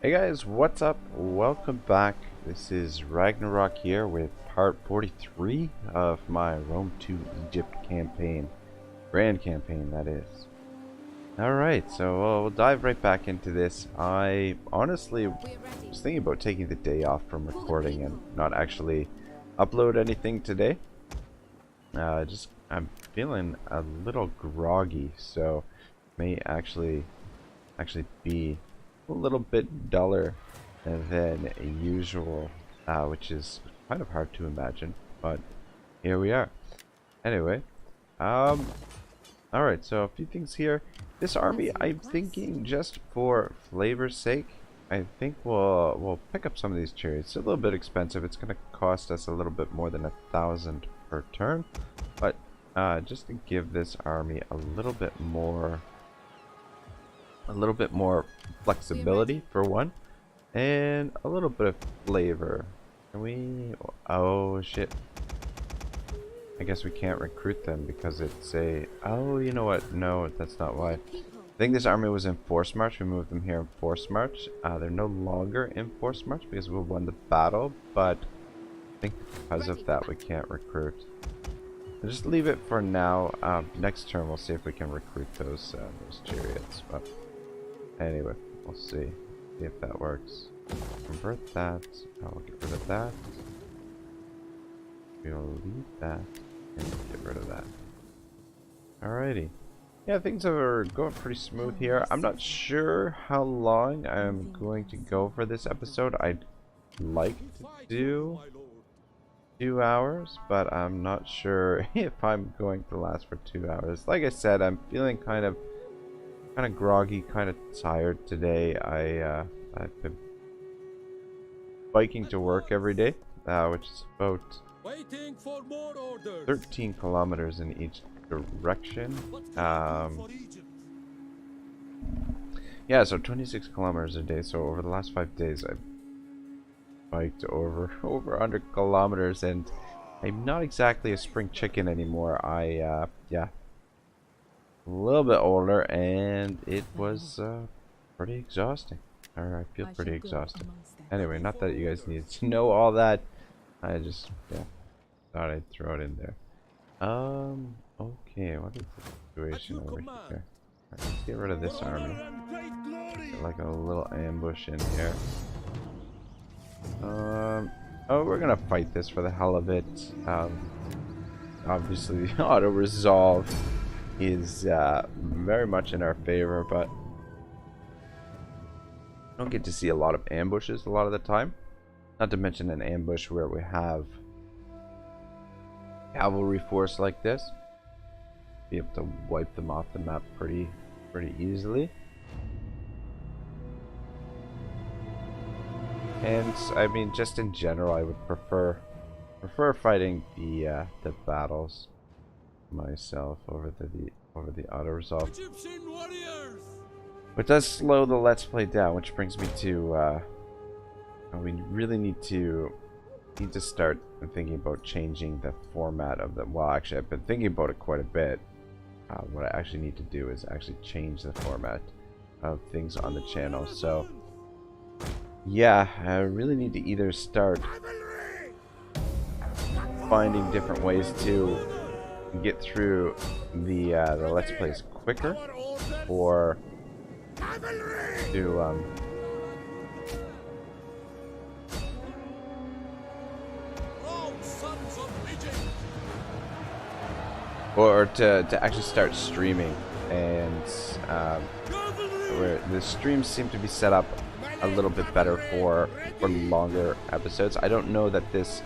Hey guys, what's up? Welcome back. This is Ragnarok here with part 43 of my Rome to Egypt campaign. Grand campaign, that is. Alright, so we'll dive right back into this. I honestly was thinking about taking the day off from recording and not actually upload anything today. I'm feeling a little groggy, so may actually be a little bit duller than usual, which is kind of hard to imagine, but here we are. Anyway, alright, so a few things here. This army, I'm thinking just for flavor's sake, I think we'll pick up some of these chariots. It's a little bit expensive. It's going to cost us a little bit more than 1,000 per turn, but just to give this army a little bit more flexibility for one, and a little bit of flavor. Can we? Oh shit! I guess we can't recruit them because it's a. Oh, you know what? No, that's not why. I think this army was in force march. We moved them here in force march. They're no longer in force march because we won the battle, but I think because of that we can't recruit. I'll just leave it for now. Next turn we'll see if we can recruit those chariots. But anyway, we'll see if that works. Convert that. I'll get rid of that. We'll leave that and get rid of that. Alrighty. Yeah, things are going pretty smooth here. I'm not sure how long I'm going to go for this episode. I'd like to do 2 hours, but I'm not sure if I'm going to last for 2 hours. Like I said, I'm feeling kind of groggy, kind of tired today. I've been biking to work every day, which is about 13 kilometers in each direction. Yeah, so 26 kilometers a day. So over the last 5 days, I've biked over 100 kilometers, and I'm not exactly a spring chicken anymore. Yeah, a little bit older, and it was pretty exhausting. Or I feel pretty exhausted. Anyway, not that you guys need to know all that. I just thought I'd throw it in there. Okay, what is the situation over here? Right, let's get rid of this army. Get like a little ambush in here. Oh, we're gonna fight this for the hell of it. Obviously, the auto resolve is very much in our favor, but I don't get to see a lot of ambushes a lot of the time. Not to mention an ambush where we have cavalry force like this. Be able to wipe them off the map pretty easily. And I mean, just in general, I would prefer fighting the battles myself over the auto resolve. Which does slow the let's play down, which brings me to we really need to start thinking about changing the format of them. Well, actually, I've been thinking about it quite a bit. What I actually need to do is actually change the format of things on the channel. So yeah, I really need to either start finding different ways to get through the let's plays quicker, or to actually start streaming, and where the streams seem to be set up a little bit better for longer episodes. I don't know that this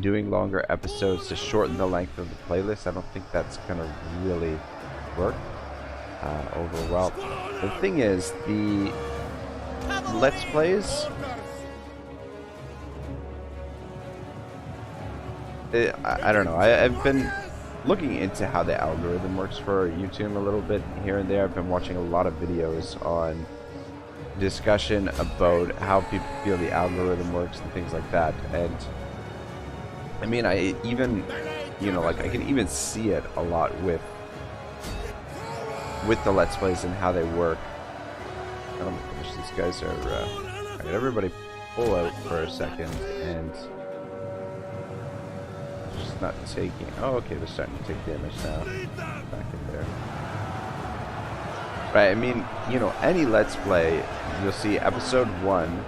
doing longer episodes to shorten the length of the playlist, I don't think that's gonna really work over well. The thing is, the let's plays, I don't know, I've been looking into how the algorithm works for YouTube a little bit here and there. I've been watching a lot of videos on discussion about how people feel the algorithm works and things like that, and I mean, I even, you know, like I can even see it a lot with the Let's Plays and how they work. Oh my gosh, these guys are Alright, everybody pull out for a second, and just not taking. Oh, okay, they're starting to take damage now. Back in there. Right, I mean, you know, any Let's Play, you'll see episode 1,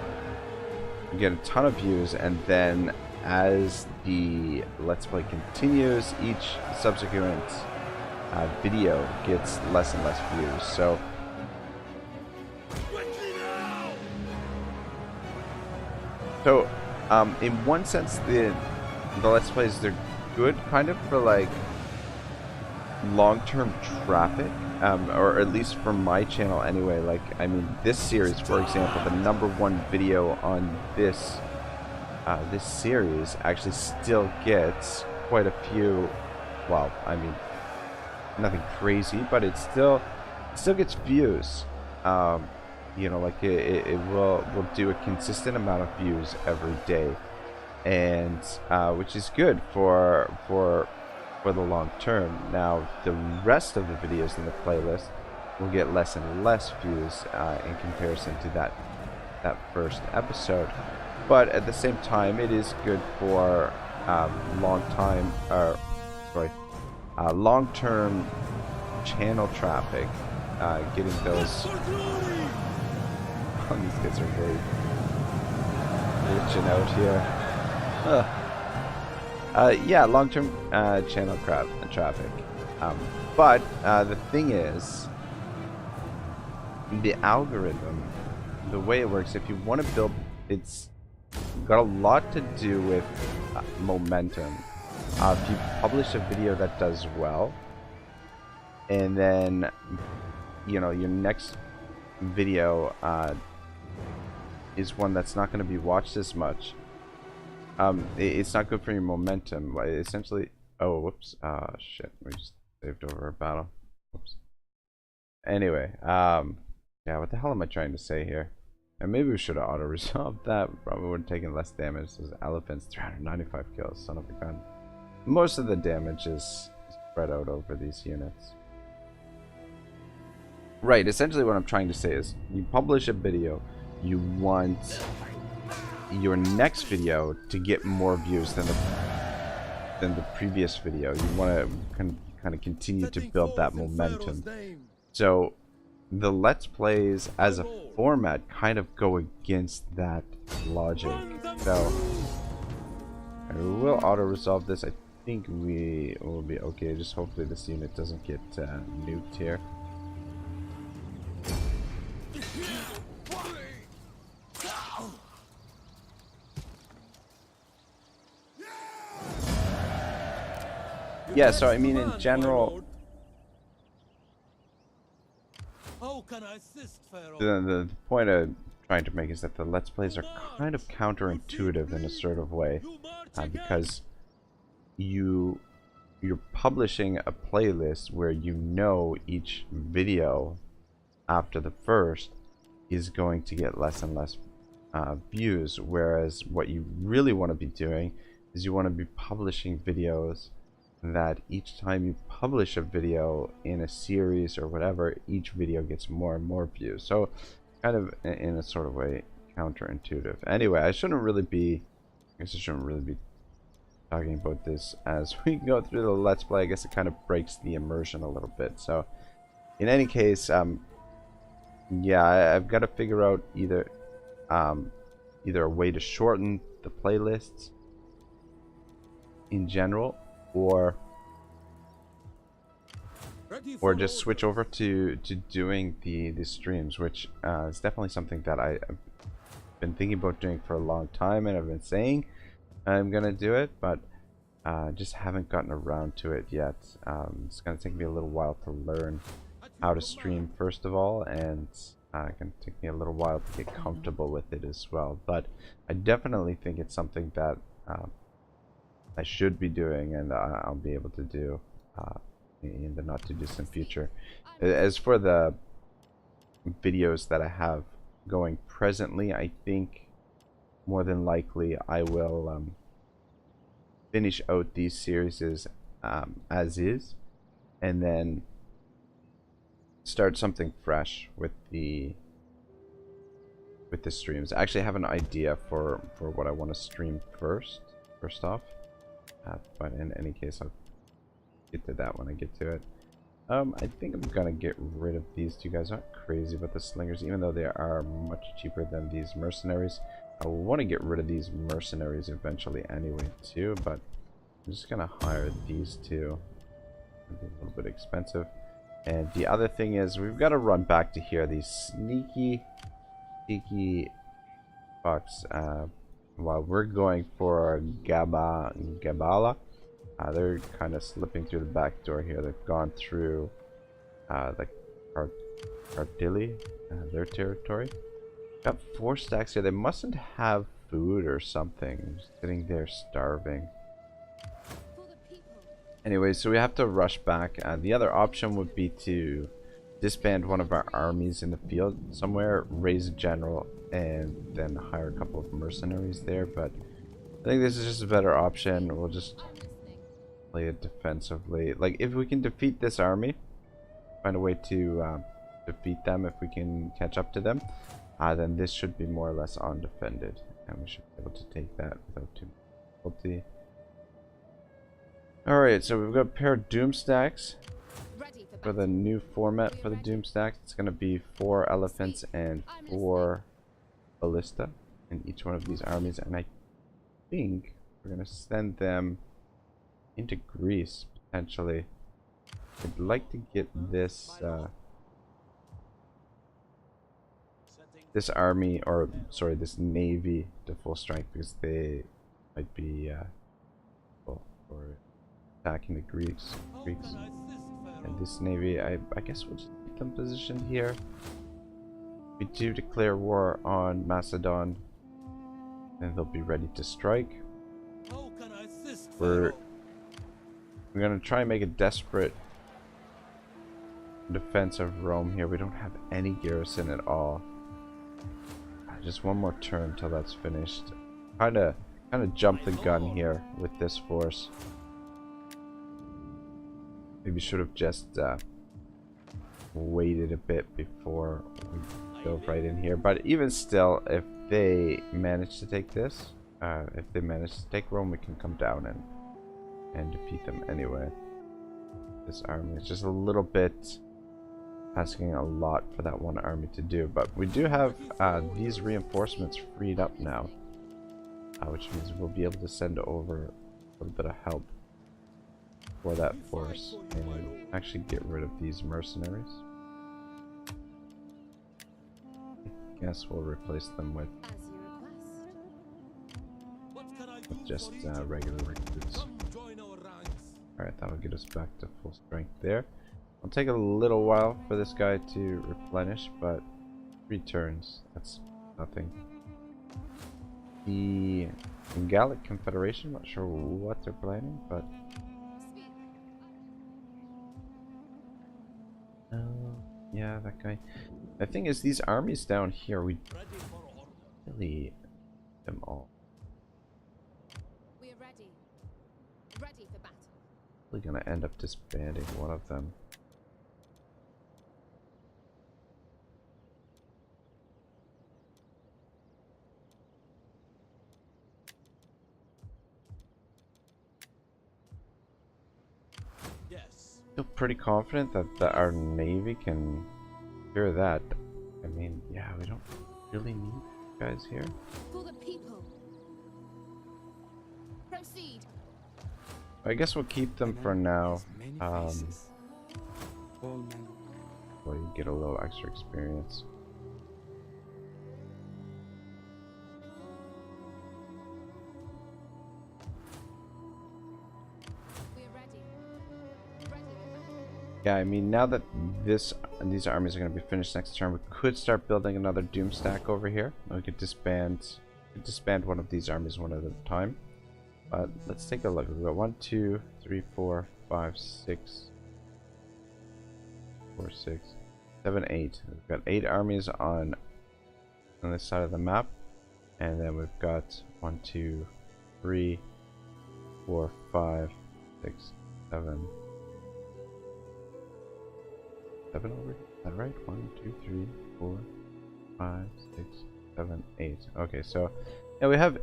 you get a ton of views, and then as the Let's Play continues, each subsequent video gets less and less views. So, in one sense, the Let's Plays, they're good kind of for like long-term traffic, or at least for my channel anyway. Like, I mean, this series, for example, the #1 video on this this series actually still gets quite a few. Well, I mean, nothing crazy, but it still gets views. You know, like it will do a consistent amount of views every day, and which is good for the long term. Now, the rest of the videos in the playlist will get less and less views in comparison to that first episode. But at the same time, it is good for long-term channel traffic, getting those. Oh, these kids are really glitching out here. Yeah, long-term channel traffic. But the thing is, the algorithm, the way it works, if you want to build, it's got a lot to do with momentum. If you publish a video that does well, and then, you know, your next video is one that's not going to be watched as much, it's not good for your momentum. Essentially, oh, whoops, shit, we just saved over a battle. Whoops. Anyway, yeah, what the hell am I trying to say here? And maybe we should have auto-resolved that. Probably would have taken less damage. Those elephants, 395 kills, son of a gun. Most of the damage is spread out over these units. Right, essentially what I'm trying to say is, you publish a video, you want your next video to get more views than the previous video. You want to kind of continue to build that momentum. So the Let's Plays as a format kind of go against that logic. So I will auto-resolve this. I think we will be okay. Just hopefully this unit doesn't get nuked here. Yeah, so I mean, in general, the point I'm trying to make is that the Let's Plays are kind of counterintuitive in a sort of way, because you're publishing a playlist where you know each video after the first is going to get less and less views, whereas what you really want to be doing is you want to be publishing videos that each time you publish a video in a series or whatever, each video gets more and more views. So kind of in a sort of way counterintuitive. Anyway, I guess I shouldn't really be talking about this as we go through the Let's Play. I guess it kind of breaks the immersion a little bit. So in any case, yeah, I've got to figure out either a way to shorten the playlists in general, or just switch over to doing the streams, which is definitely something that I've been thinking about doing for a long time, and I've been saying I'm gonna do it, but just haven't gotten around to it yet. It's gonna take me a little while to learn how to stream first of all, and it's gonna take me a little while to get comfortable with it as well. But I definitely think it's something that I should be doing, and I'll be able to do in the not too distant future. As for the videos that I have going presently, I think more than likely I will finish out these series as is, and then start something fresh with the with the streams. I actually have an idea for what I want to stream first off. But in any case, I'll get to that when I get to it. I think I'm gonna get rid of these two guys. Not crazy about the slingers, even though they are much cheaper than these mercenaries. I want to get rid of these mercenaries eventually anyway too, but I'm just gonna hire these two. It'll be a little bit expensive. And the other thing is we've got to run back to here. These sneaky fucks. While we're going for Gabala. They're kind of slipping through the back door here. They've gone through the Cartili, their territory. Got 4 stacks here. They mustn't have food or something. Just sitting there starving. Anyway, so we have to rush back. The other option would be to disband one of our armies in the field somewhere, raise a general, and then hire a couple of mercenaries there. But I think this is just a better option. We'll just play it defensively. Like, if we can defeat this army, find a way to defeat them, if we can catch up to them, then this should be more or less undefended, and we should be able to take that without too much difficulty. Alright, so we've got a pair of doom stacks for the new format for the doom stacks. It's going to be 4 elephants and 4 ballista in each one of these armies, and I think we're going to send them into Greece potentially. I'd like to get this this army, or sorry, this navy to full strength, because they might be well, for attacking the Greeks. And this navy, I guess we'll just keep them positioned here. We do declare war on Macedon, and they'll be ready to strike. We're gonna try and make a desperate defense of Rome here. We don't have any garrison at all. Just one more turn till that's finished. Kind of jump the gun here with this force. Maybe should have just waited a bit before we dove right in here. But even still, if they manage to take this, if they manage to take Rome, we can come down and defeat them anyway. This army is just a little bit asking a lot for that one army to do, but we do have these reinforcements freed up now, which means we'll be able to send over a little bit of help for that force and actually get rid of these mercenaries. I guess we'll replace them with just regular recruits. Alright, that'll get us back to full strength there. It'll take a little while for this guy to replenish, but 3 turns, that's nothing. The Gallic Confederation, not sure what they're planning, but yeah, that guy. The thing is, these armies down here, we really them all. We are ready. Ready for battle. We're gonna end up disbanding one of them. Feel pretty confident that our navy can clear that. I mean, yeah, we don't really need guys here. For the people. Proceed. I guess we'll keep them for now. Well, you get a little extra experience. Yeah, I mean, now that these armies are going to be finished next turn, we could start building another doom stack over here. We could disband one of these armies one at a time. But let's take a look. We've got 1, 2, 3, 4, 5, 6, 4, 6, 7, 8. We've got 8 armies on this side of the map, and then we've got 1, 2, 3, 4, 5, 6, 7. 7 over here? Is that right? 1, 2, 3, 4, 5, 6, 7, 8. Okay, so yeah, we have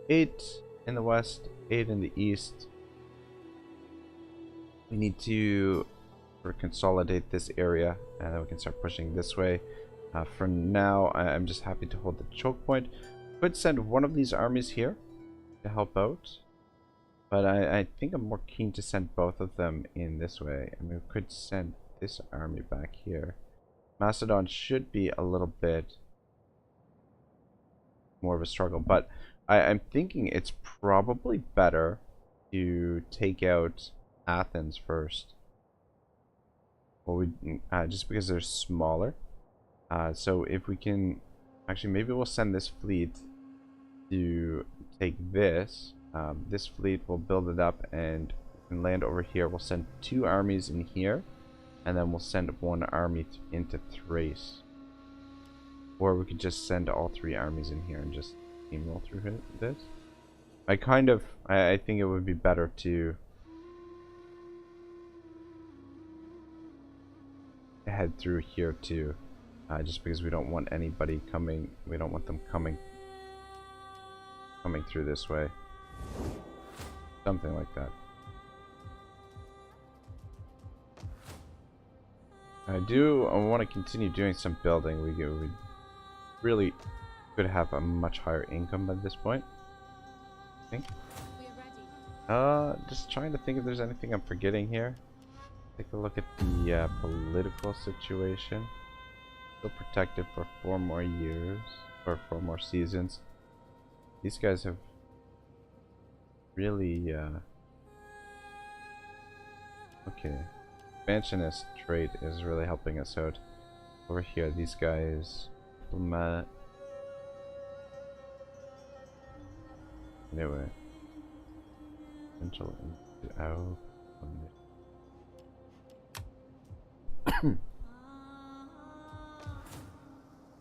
8 in the west, 8 in the east. We need to consolidate this area, and then we can start pushing this way. For now, I'm just happy to hold the choke point. Could send one of these armies here to help out, but I think I'm more keen to send both of them in this way. I mean, we could send this army back here. Macedon should be a little bit more of a struggle, but I'm thinking it's probably better to take out Athens first. Well, we just because they're smaller. So if we can, actually, maybe we'll send this fleet to take this. This fleet, will build it up and land over here. We'll send 2 armies in here, and then we'll send 1 army into Thrace. Or we could just send all 3 armies in here and just steamroll through this. I think it would be better to head through here too, just because we don't want anybody coming. We don't want them coming through this way. Something like that. I want to continue doing some building. We really could have a much higher income at this point, I think. Just trying to think if there's anything I'm forgetting here. Take a look at the political situation. Still protected for 4 more years, or 4 more seasons. These guys have really okay. Expansionist trait is really helping us out. Over here, these guys diplomat. Anyway. Central out.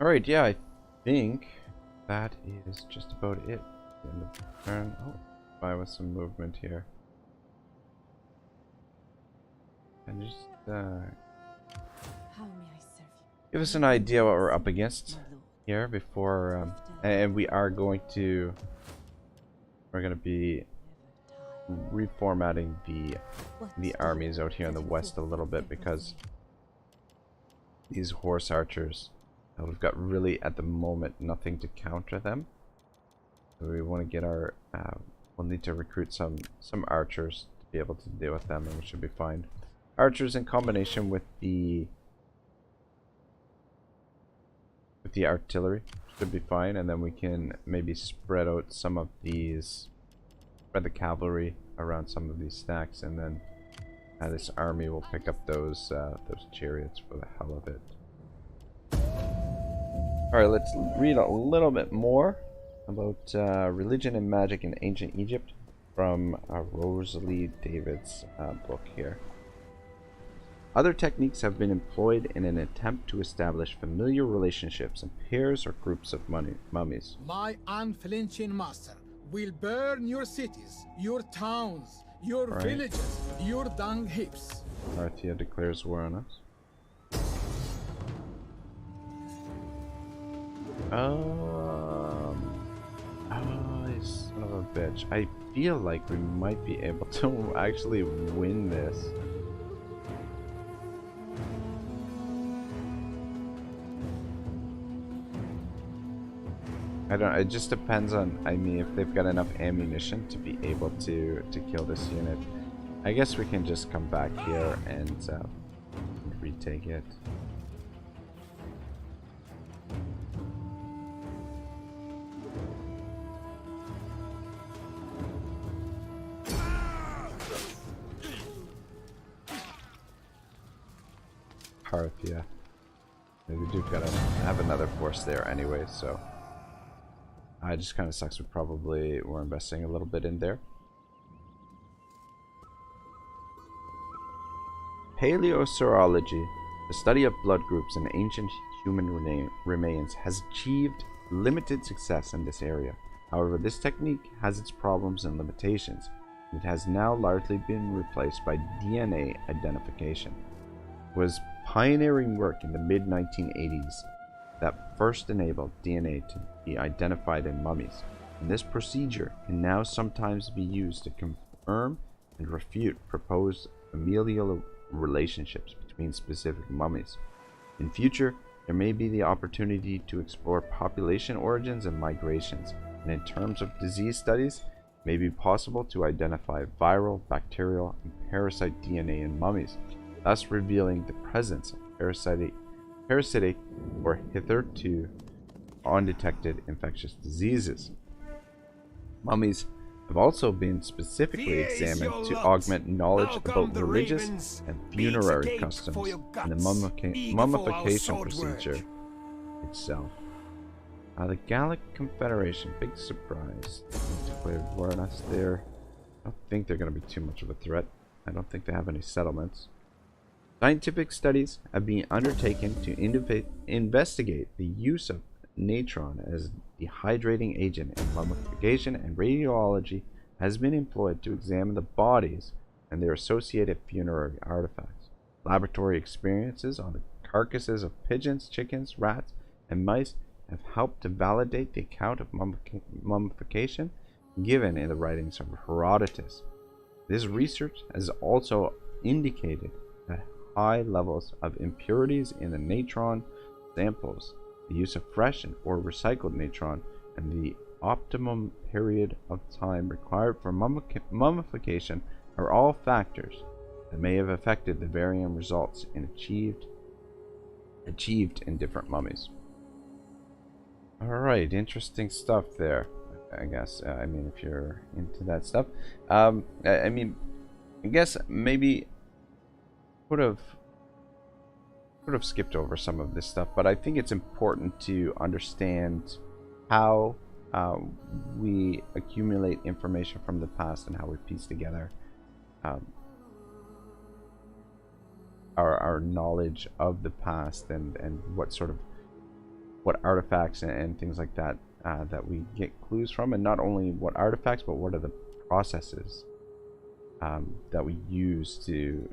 Alright, yeah, I think that is just about it. The end of the turn. Oh, by with some movement here. And just How may I serve you? give us an idea what we're up against here before, and we're going to be reformatting the armies out here in the west a little bit, because these horse archers, we've got really at the moment nothing to counter them. So we want to get our we'll need to recruit some archers to be able to deal with them, and we should be fine. Archers in combination with the artillery should be fine, and then we can maybe spread out some of these, spread the cavalry around some of these stacks, and then this army will pick up those chariots for the hell of it. Alright, let's read a little bit more about religion and magic in ancient Egypt from Rosalie David's book here. Other techniques have been employed in an attempt to establish familiar relationships in pairs or groups of mummies. My unflinching master will burn your cities, your towns, your villages, your dung heaps. Arthia declares war on us. Oh, you son of a bitch. I feel like we might be able to actually win this. I don't. It just depends on. I mean, if they've got enough ammunition to be able to kill this unit. I guess we can just come back here and retake it. Parthia. We do gotta have another force there anyway, so. It just kind of sucks. We're investing a little bit in there. Paleosaurology, the study of blood groups in ancient human remains, has achieved limited success in this area. However, this technique has its problems and limitations. It has now largely been replaced by DNA identification. It was pioneering work in the mid-1980s. that first enabled DNA to be identified in mummies, and this procedure can now sometimes be used to confirm and refute proposed familial relationships between specific mummies. In future, there may be the opportunity to explore population origins and migrations, and in terms of disease studies, it may be possible to identify viral, bacterial, and parasite DNA in mummies, thus revealing the presence of parasitic or hitherto undetected infectious diseases. Mummies have also been specifically examined to augment knowledge about religious and funerary customs and the mummification procedure itself. The Gallic Confederation, big surprise, declared war on us there. I don't think they're going to be too much of a threat. I don't think they have any settlements. Scientific studies have been undertaken to investigate the use of natron as dehydrating agent in mummification, and radiology has been employed to examine the bodies and their associated funerary artifacts. Laboratory experiences on the carcasses of pigeons, chickens, rats, and mice have helped to validate the account of mummification given in the writings of Herodotus. This research has also indicated that high levels of impurities in the natron samples, the use of fresh or recycled natron, and the optimum period of time required for mummification are all factors that may have affected the varying results achieved in different mummies. Alright, interesting stuff there, I guess. I mean, if you're into that stuff. I mean, I guess maybe would have skipped over some of this stuff, but I think it's important to understand how we accumulate information from the past and how we piece together our knowledge of the past and what artifacts and things like that that we get clues from, and not only what artifacts, but what are the processes that we use to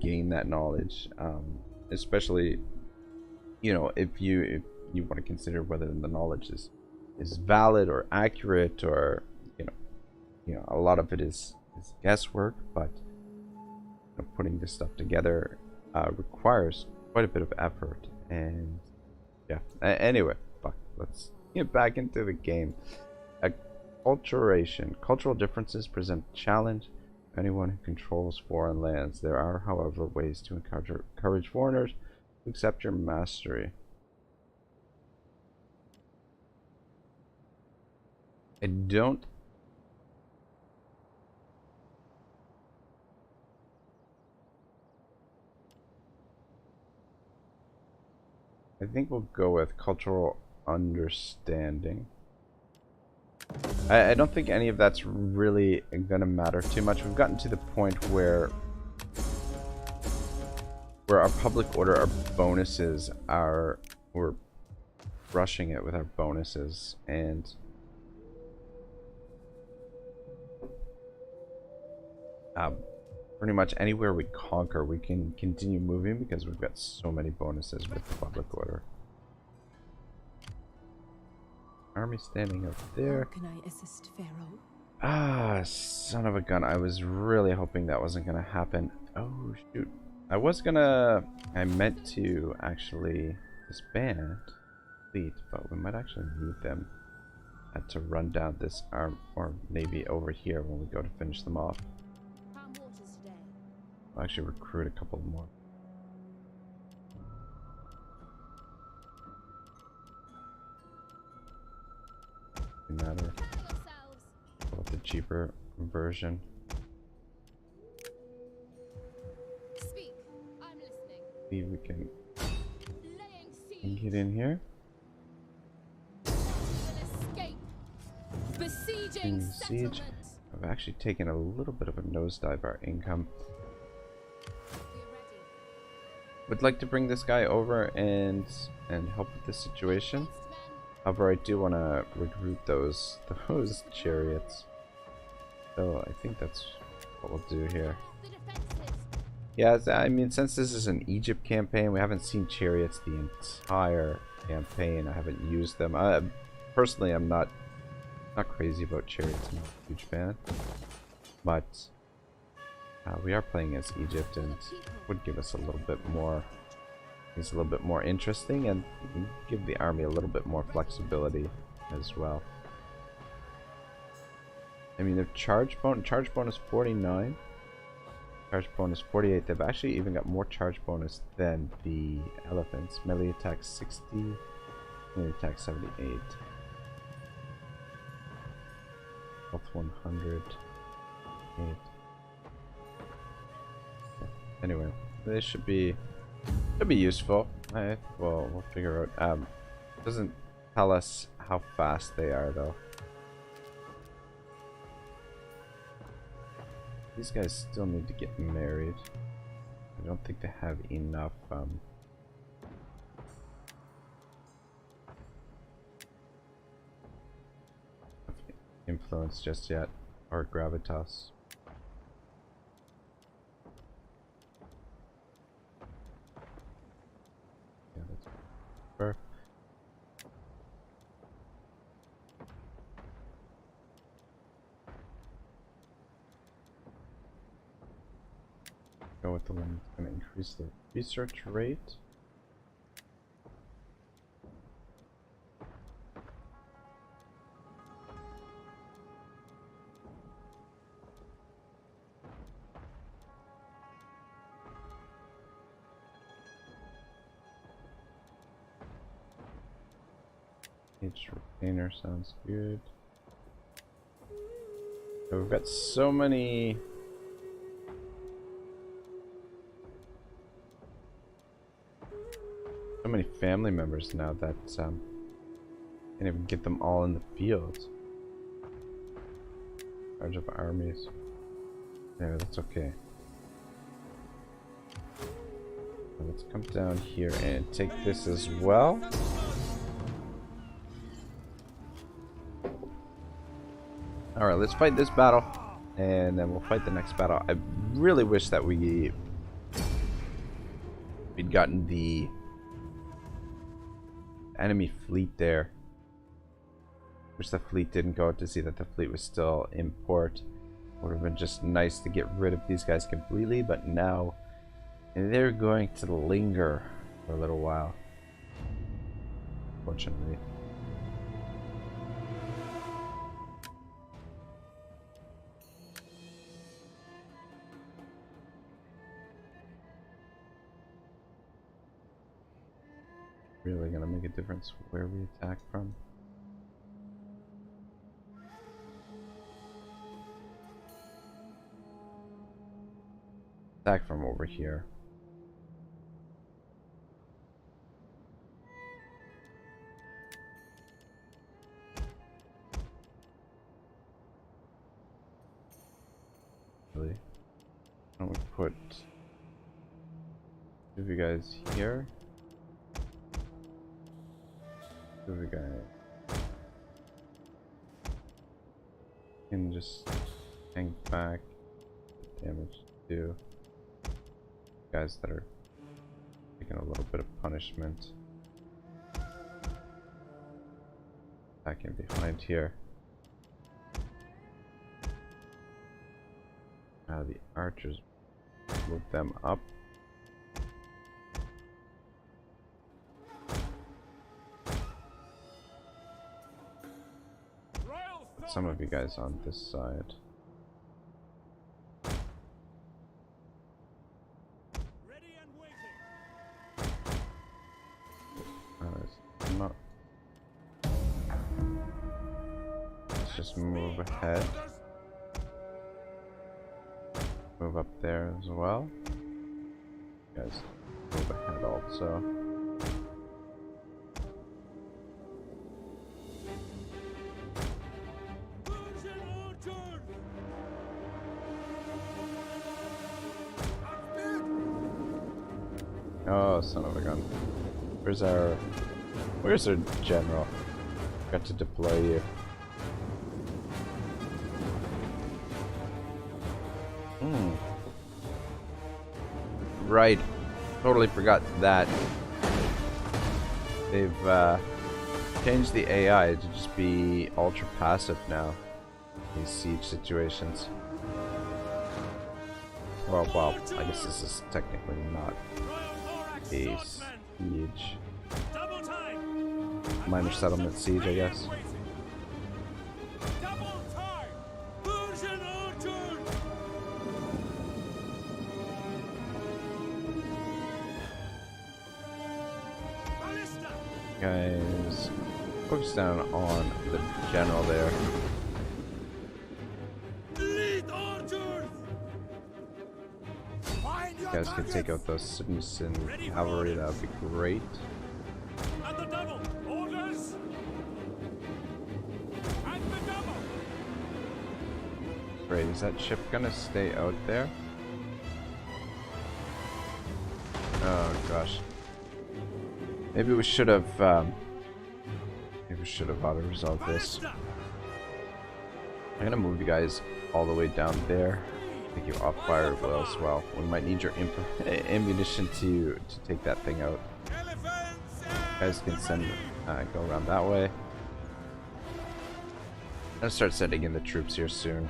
gain that knowledge, especially, you know, if you want to consider whether the knowledge is valid or accurate, or you know a lot of it is guesswork, but putting this stuff together requires quite a bit of effort. And yeah, anyway, let's get back into the game. Acculturation. Cultural differences present a challenge for anyone who controls foreign lands. There are, however, ways to encourage foreigners to accept your mastery. I think we'll go with cultural understanding. I don't think any of that's really gonna matter too much. We've gotten to the point where our public order, our bonuses we're rushing it with our bonuses, and pretty much anywhere we conquer, we can continue moving because we've got so many bonuses with the public order. Army standing up there. How can I assist Pharaoh? Ah, son of a gun. I was really hoping that wasn't going to happen. Oh, shoot. I meant to actually disband fleet, but we might actually need them to run down this arm or navy over here when we go to finish them off. I'll actually recruit a couple more. Matter. About the cheaper version. Speak. I'm listening. See if we can get in here. Escape. Besieging Siege. I've actually taken a little bit of a nosedive our income. Would like to bring this guy over and help with this situation. However, I do want to recruit those chariots. So I think that's what we'll do here. Yeah, I mean, since this is an Egypt campaign, we haven't seen chariots the entire campaign. I haven't used them. Personally, I'm not crazy about chariots. I'm not a huge fan, but we are playing as Egypt, and would give us a little bit more. It's a little bit more interesting, and give the army a little bit more flexibility as well. I mean, their charge bonus 49, charge bonus 48. They've actually even got more charge bonus than the elephants. Melee attack 60, melee attack 78, health 100. 8. Anyway, this should be useful. We'll figure out. It doesn't tell us how fast they are though. These guys still need to get married. I don't think they have enough influence just yet, or gravitas. Yeah, that's perfect. Go with the one that's going to increase the research rate. Each retainer sounds good. So we've got so many family members now that can't even get them all in the field. Charge of armies. Yeah, that's okay. So let's come down here and take this as well. Alright, let's fight this battle, and then we'll fight the next battle. I really wish that we'd gotten the enemy fleet there. Wish the fleet didn't go out to see that the fleet was still in port. Would have been just nice to get rid of these guys completely, but now they're going to linger for a little while, fortunately. Really gonna make a difference where we attack from. Attack from over here. Really? Why don't we put two of you guys here? The guy can just hang back, damage to guys that are taking a little bit of punishment. Attacking behind here. The archers, move them up. Some of you guys on this side. Ready and waiting. Not. Let's just move ahead. Move up there as well. You guys move ahead also. Oh, son of a gun. Where's our general? Got to deploy you. Right. Totally forgot that. They've changed the AI to just be ultra passive now. These siege situations. Well, I guess this is technically not a siege. Minor settlement siege, I guess. Guys, focus down on the general there. You guys can take out those citizen cavalry, that would be great. Great, is that ship gonna stay out there? Oh gosh. Maybe we should have auto-resolved this. I'm gonna move you guys all the way down there. Take you off fire well as well. We might need your ammunition to take that thing out. You guys can send go around that way. I'm gonna start sending in the troops here soon.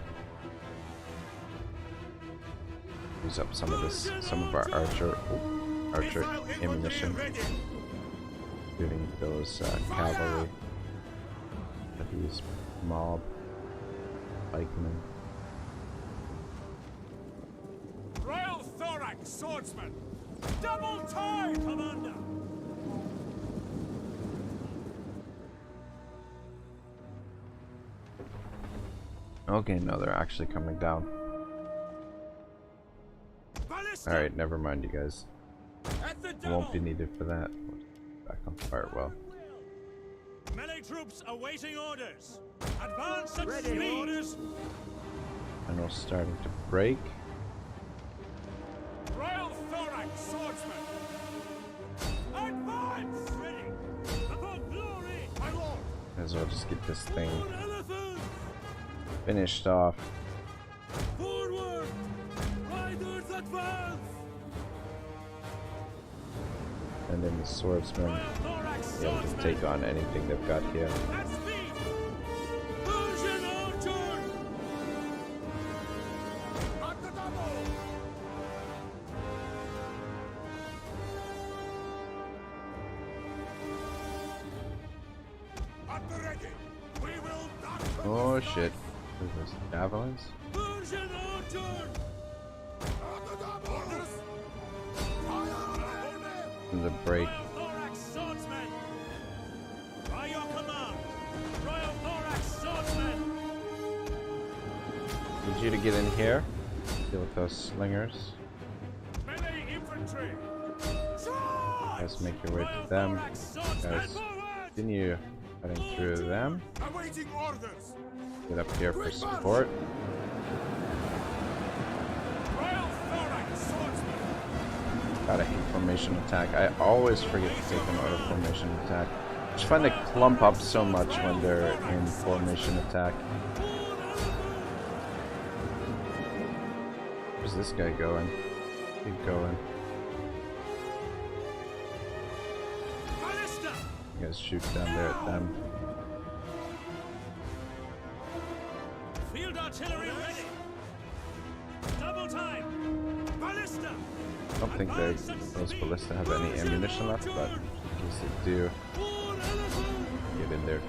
Use up some of our archer ammunition. Shooting those cavalry at these mob pikemen. Royal Thorax swordsman, double time, commander. Okay, no, they're actually coming down. Alright, never mind, you guys. Won't be needed for that. Back on fire well. Melee troops awaiting orders. Advance at speed. Orders. And we're starting to break. Royal Thorax swordsman. Advance. Ready. For glory, my lord. Might as well just get this thing finished off. Forward. Riders advance. And then the swordsmen be able to take on anything they've got here. Oh shit. What is this? Javelins? The break. Need you to get in here. Deal with those slingers. Guys, make your way to them. Guys, continue cutting through them. Get up here for support. Gotta hate formation attack. I always forget to take an auto formation attack. I just find they clump up so much when they're in formation attack. Where's this guy going? Keep going. You guys shoot down there at them. Field artillery ready. Double time. Ballista. I don't think those ballista have any ammunition left, but in case they do, get in there.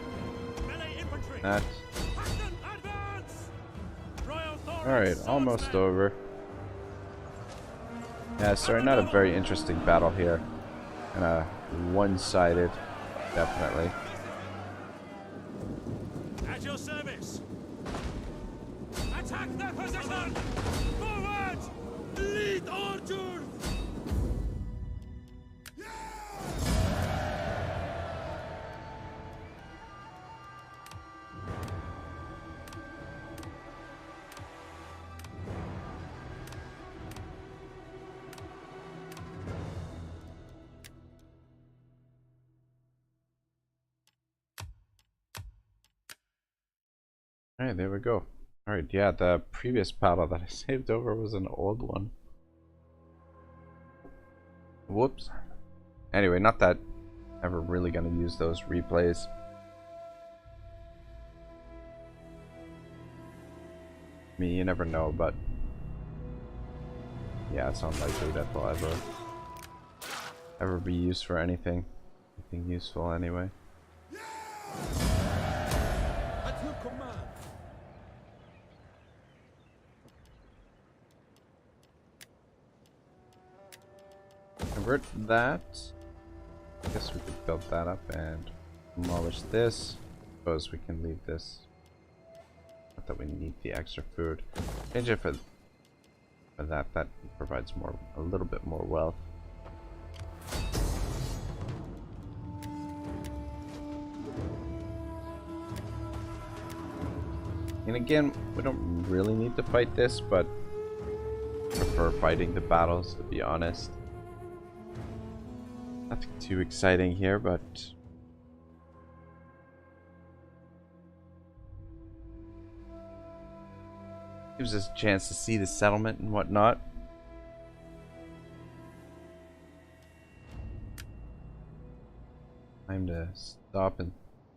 That. Alright, almost over. Yeah, sorry, not a very interesting battle here. Kinda one-sided, definitely. At your service. Attack their position. Forward. Lead orders. Alright, there we go. Alright, yeah, the previous battle that I saved over was an old one. Whoops. Anyway, not that ever really gonna use those replays. I mean, you never know, but yeah, it's unlikely that they'll ever be used for anything useful anyway. At your command. Convert that. I guess we could build that up and demolish this. Suppose we can leave this. Not that we need the extra food. Change it for that. That provides a little bit more wealth. And again, we don't really need to fight this, but I prefer fighting the battles, to be honest. Nothing too exciting here, but gives us a chance to see the settlement and whatnot. Time to stop and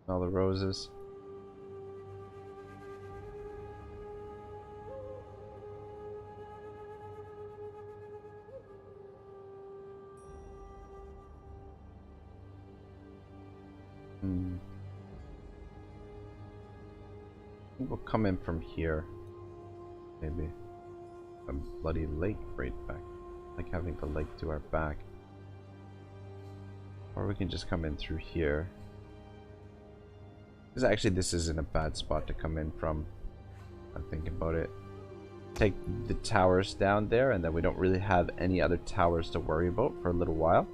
smell the roses. I think we'll come in from here. Maybe a bloody lake right back. Like having the lake to our back. Or we can just come in through here. Because actually this isn't a bad spot to come in from. I'm thinking about it. Take the towers down there, and then we don't really have any other towers to worry about for a little while.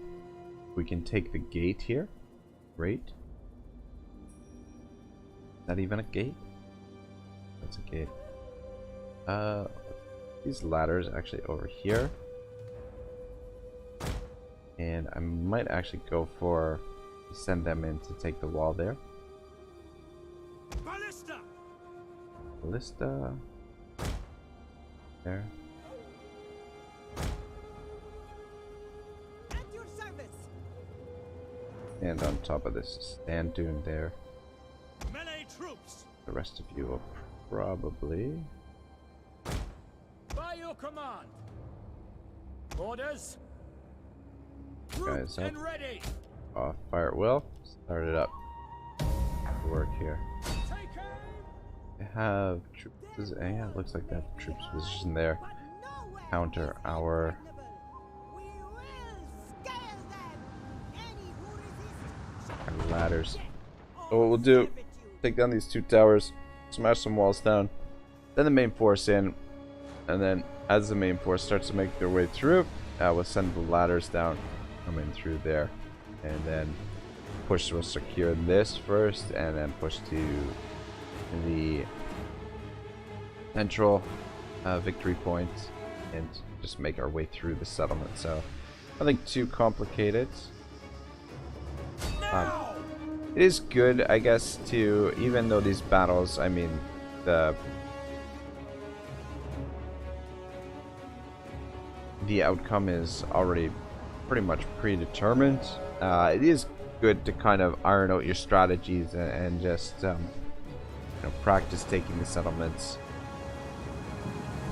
We can take the gate here. Great. Is that even a gate? That's a gate. These ladders actually over here. And I might actually go for send them in to take the wall there. Ballista! Ballista. There. At your service. And on top of this sand dune there. Melee troops! The rest of you will probably... By your command. Orders. Guys up. And ready. Fire at will. Start it up. Work here. Take aim. They have troops. Yeah, it looks like they have troops positioned there. Counter our... We will scale them. Any who resist. ladders. So what we'll do, take down these two towers, smash some walls down, then the main force in, and then as the main force starts to make their way through, we'll send the ladders down, come in through there, and then push, we'll secure this first, and then push to the central victory point, and just make our way through the settlement. So nothing too complicated. It is good, I guess, to, even though these battles, I mean, the outcome is already pretty much predetermined. It is good to kind of iron out your strategies and just you know, practice taking the settlements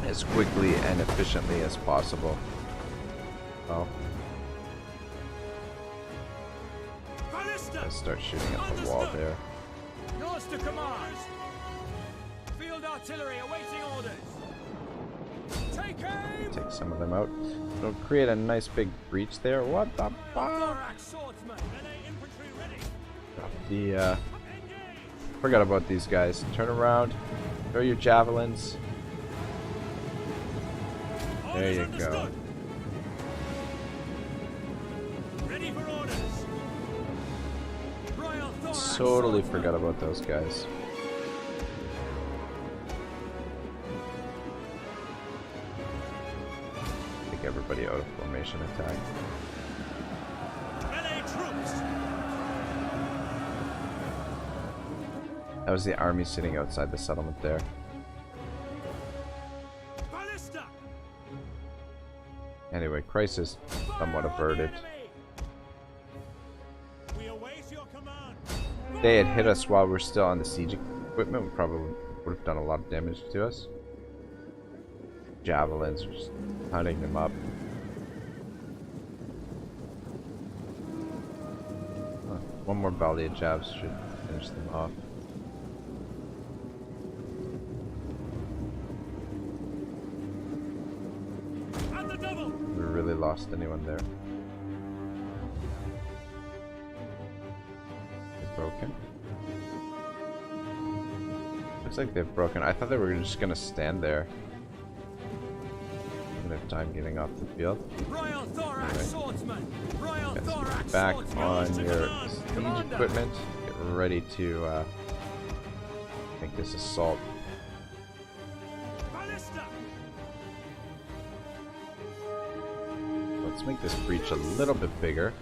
as quickly and efficiently as possible. Well, let's start shooting at the wall there. Yours to command. Field artillery awaiting orders. Take aim. Take some of them out. It'll create a nice big breach there. What the fuck? Thorax swordsman. Melee infantry ready! Drop the forgot about these guys. Turn around. Throw your javelins. There you go. Ready for orders! Royal thorax Totally swordsman. forgot about those guys. Take everybody out of formation attack. Melee troops! That was the army sitting outside the settlement there. Ballista! Anyway, crisis somewhat Fire on the averted. enemy! We they had hit us while we're still on the siege equipment, we probably would have done a lot of damage to us. Javelins are just hunting them up. One more volley of jabs should finish them off. At the double. We really lost anyone there. They're broken. Looks like they've broken. I thought they were just gonna stand there. Have time getting off the field. Royal Thorax Swordsman. Royal Thorax Back Swordsman. on your siege equipment. Get ready to make this assault. Ballista. Let's make this breach a little bit bigger.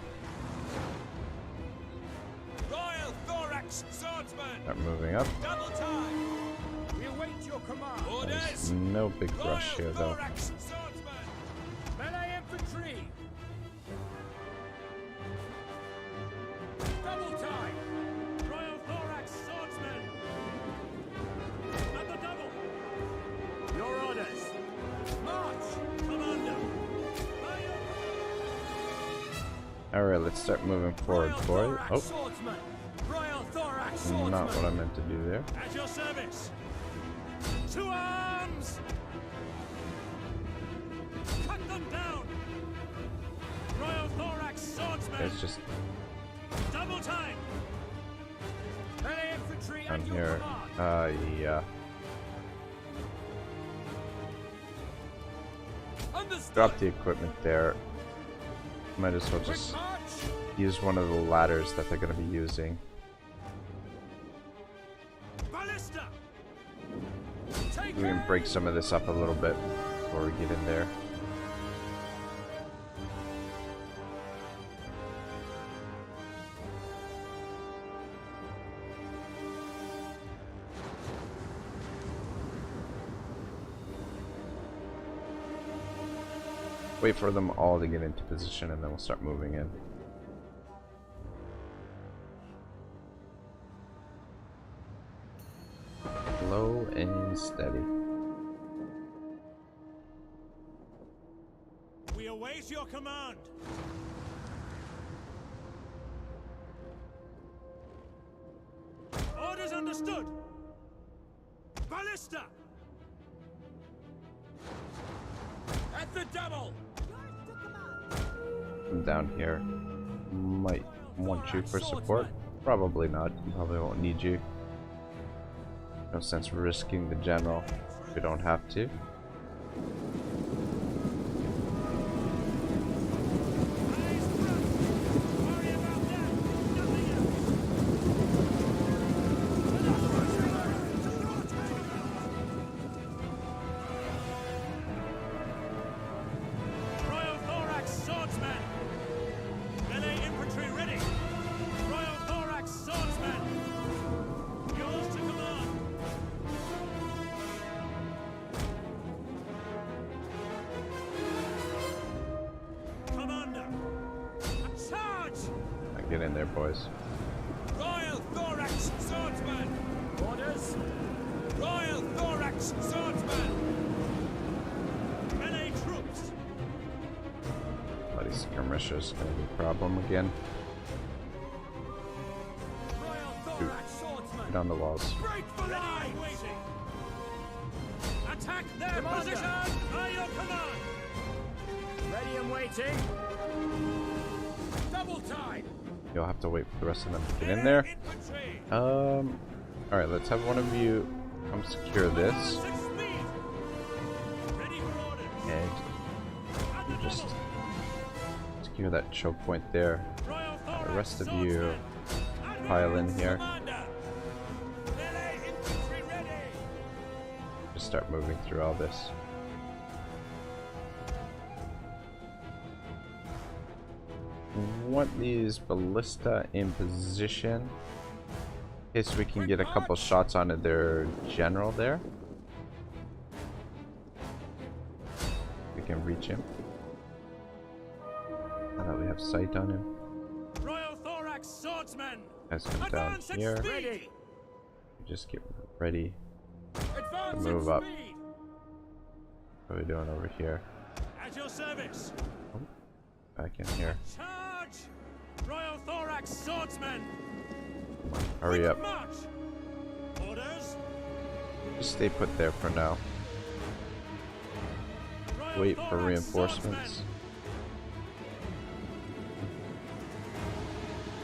Royal Thorax Swordsman. Start moving up. Double time. We await your command. There's Orders. no big rush here though. Thorax Swordsman. Melee infantry. Double time. Royal Thorax Swordsman. At the double. Your orders. March. Commander. Alright, let's start moving forward, boy. Oh, Swordsman. Royal Thorax Swordsman. not what I meant to do there. At your service. To arms. Cut them down. Royal Thorax Swordsman. It's just Double time. Melee infantry down at your here. command. Yeah. Understood. Drop the equipment there. Might as well Quick just march. use one of the ladders that they're going to be using. Ballista. Take We can break some of this up a little bit before we get in there. Wait for them all to get into position and then we'll start moving in. Slow and steady. We await your command. Orders understood. Ballista. At the double. I'm down here. Might want you for support. Probably not. Probably won't need you. No sense risking the general if we don't have to. Worry about that. Nothing else. Royal Thorax Swordsman. Melee infantry ready. Royal Thorax Swordsman. Yours to command. Commander. Charge! Get in there, boys. Royal Thorax Swordsman. Orders. Royal Thorax Swordsman. Melee troops. Bloody skirmishers gonna be a problem again. Royal Thorax Swordsman. Get on the walls. Break for life! Waiting. Attack their position! By your command! Ready and waiting. Double time! You'll have to wait for the rest of them to get in there. Infantry! Alright, let's have one of you come secure this. Six speed! Ready for orders! And At the you just double. secure that choke point there. Royal The Thorax rest of you Swordsman. pile in here. Commander! Melee infantry ready! Just start moving through all this. Want these ballista in position in case we can get a couple shots onto their general there. We can reach him. Now that we have sight on him. Royal Thorax Swordsman! Guys come down Advance at here. speed. Just get ready. Advance Move at up. speed. What are we doing over here? At your service. Back in here. Charge! Royal Thorax swordsmen. Hurry Quick up. March. Orders. Just stay put there for now. Royal Wait for Thorax reinforcements. swordsmen.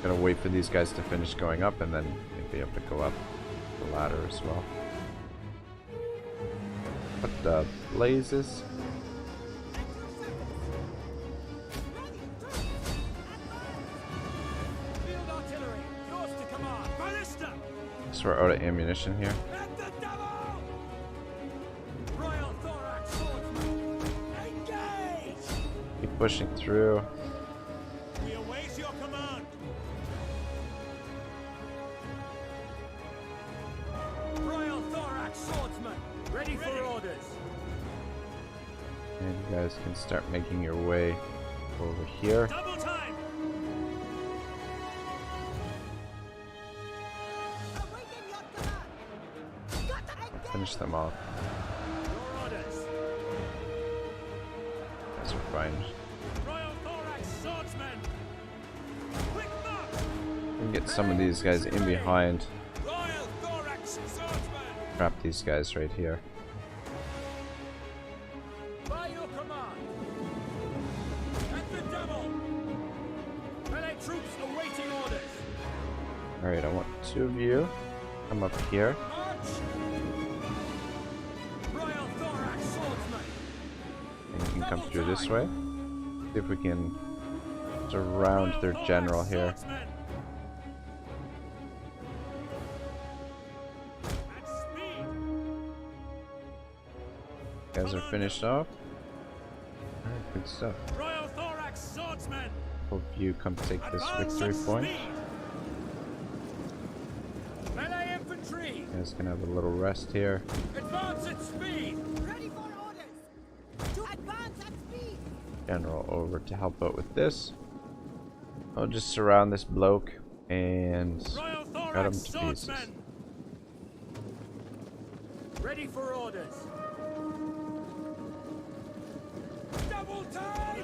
Gonna wait for these guys to finish going up and then maybe able to go up the ladder as well. What the blazes? Field artillery. Yours to command. Ballista. So we're out of ammunition here. At the devil. Royal Thorax swordsmen. Engage. Keep pushing through. We await your command. Royal Thorax swordsmen. Ready for orders. And you guys can start making your way over here. Double time. Finish them off. Your orders. Guys are fine. Royal Thorax swordsmen. Quick march. We can get some of these guys in behind. Royal Thorax swordsmen. Trap these guys right here. By your command. At the devil. Melee troops awaiting orders. Alright, I want two of you. Come up here. March. Royal Thorax swordsmen. And you can come through this way. See if we can surround their general here. Swordsmen. At speed. Guys are finished off. Alright, good stuff. Royal Thorax swordsmen. Hope you come take this Advance victory at point. speed. Melee infantry. You guys can have a little rest here. Advance at speed. Ready for orders. To advance at speed. General over to help out with this. I'll just surround this bloke and Royal cut him Thorax to pieces. swordsmen. Ready for orders. Double time.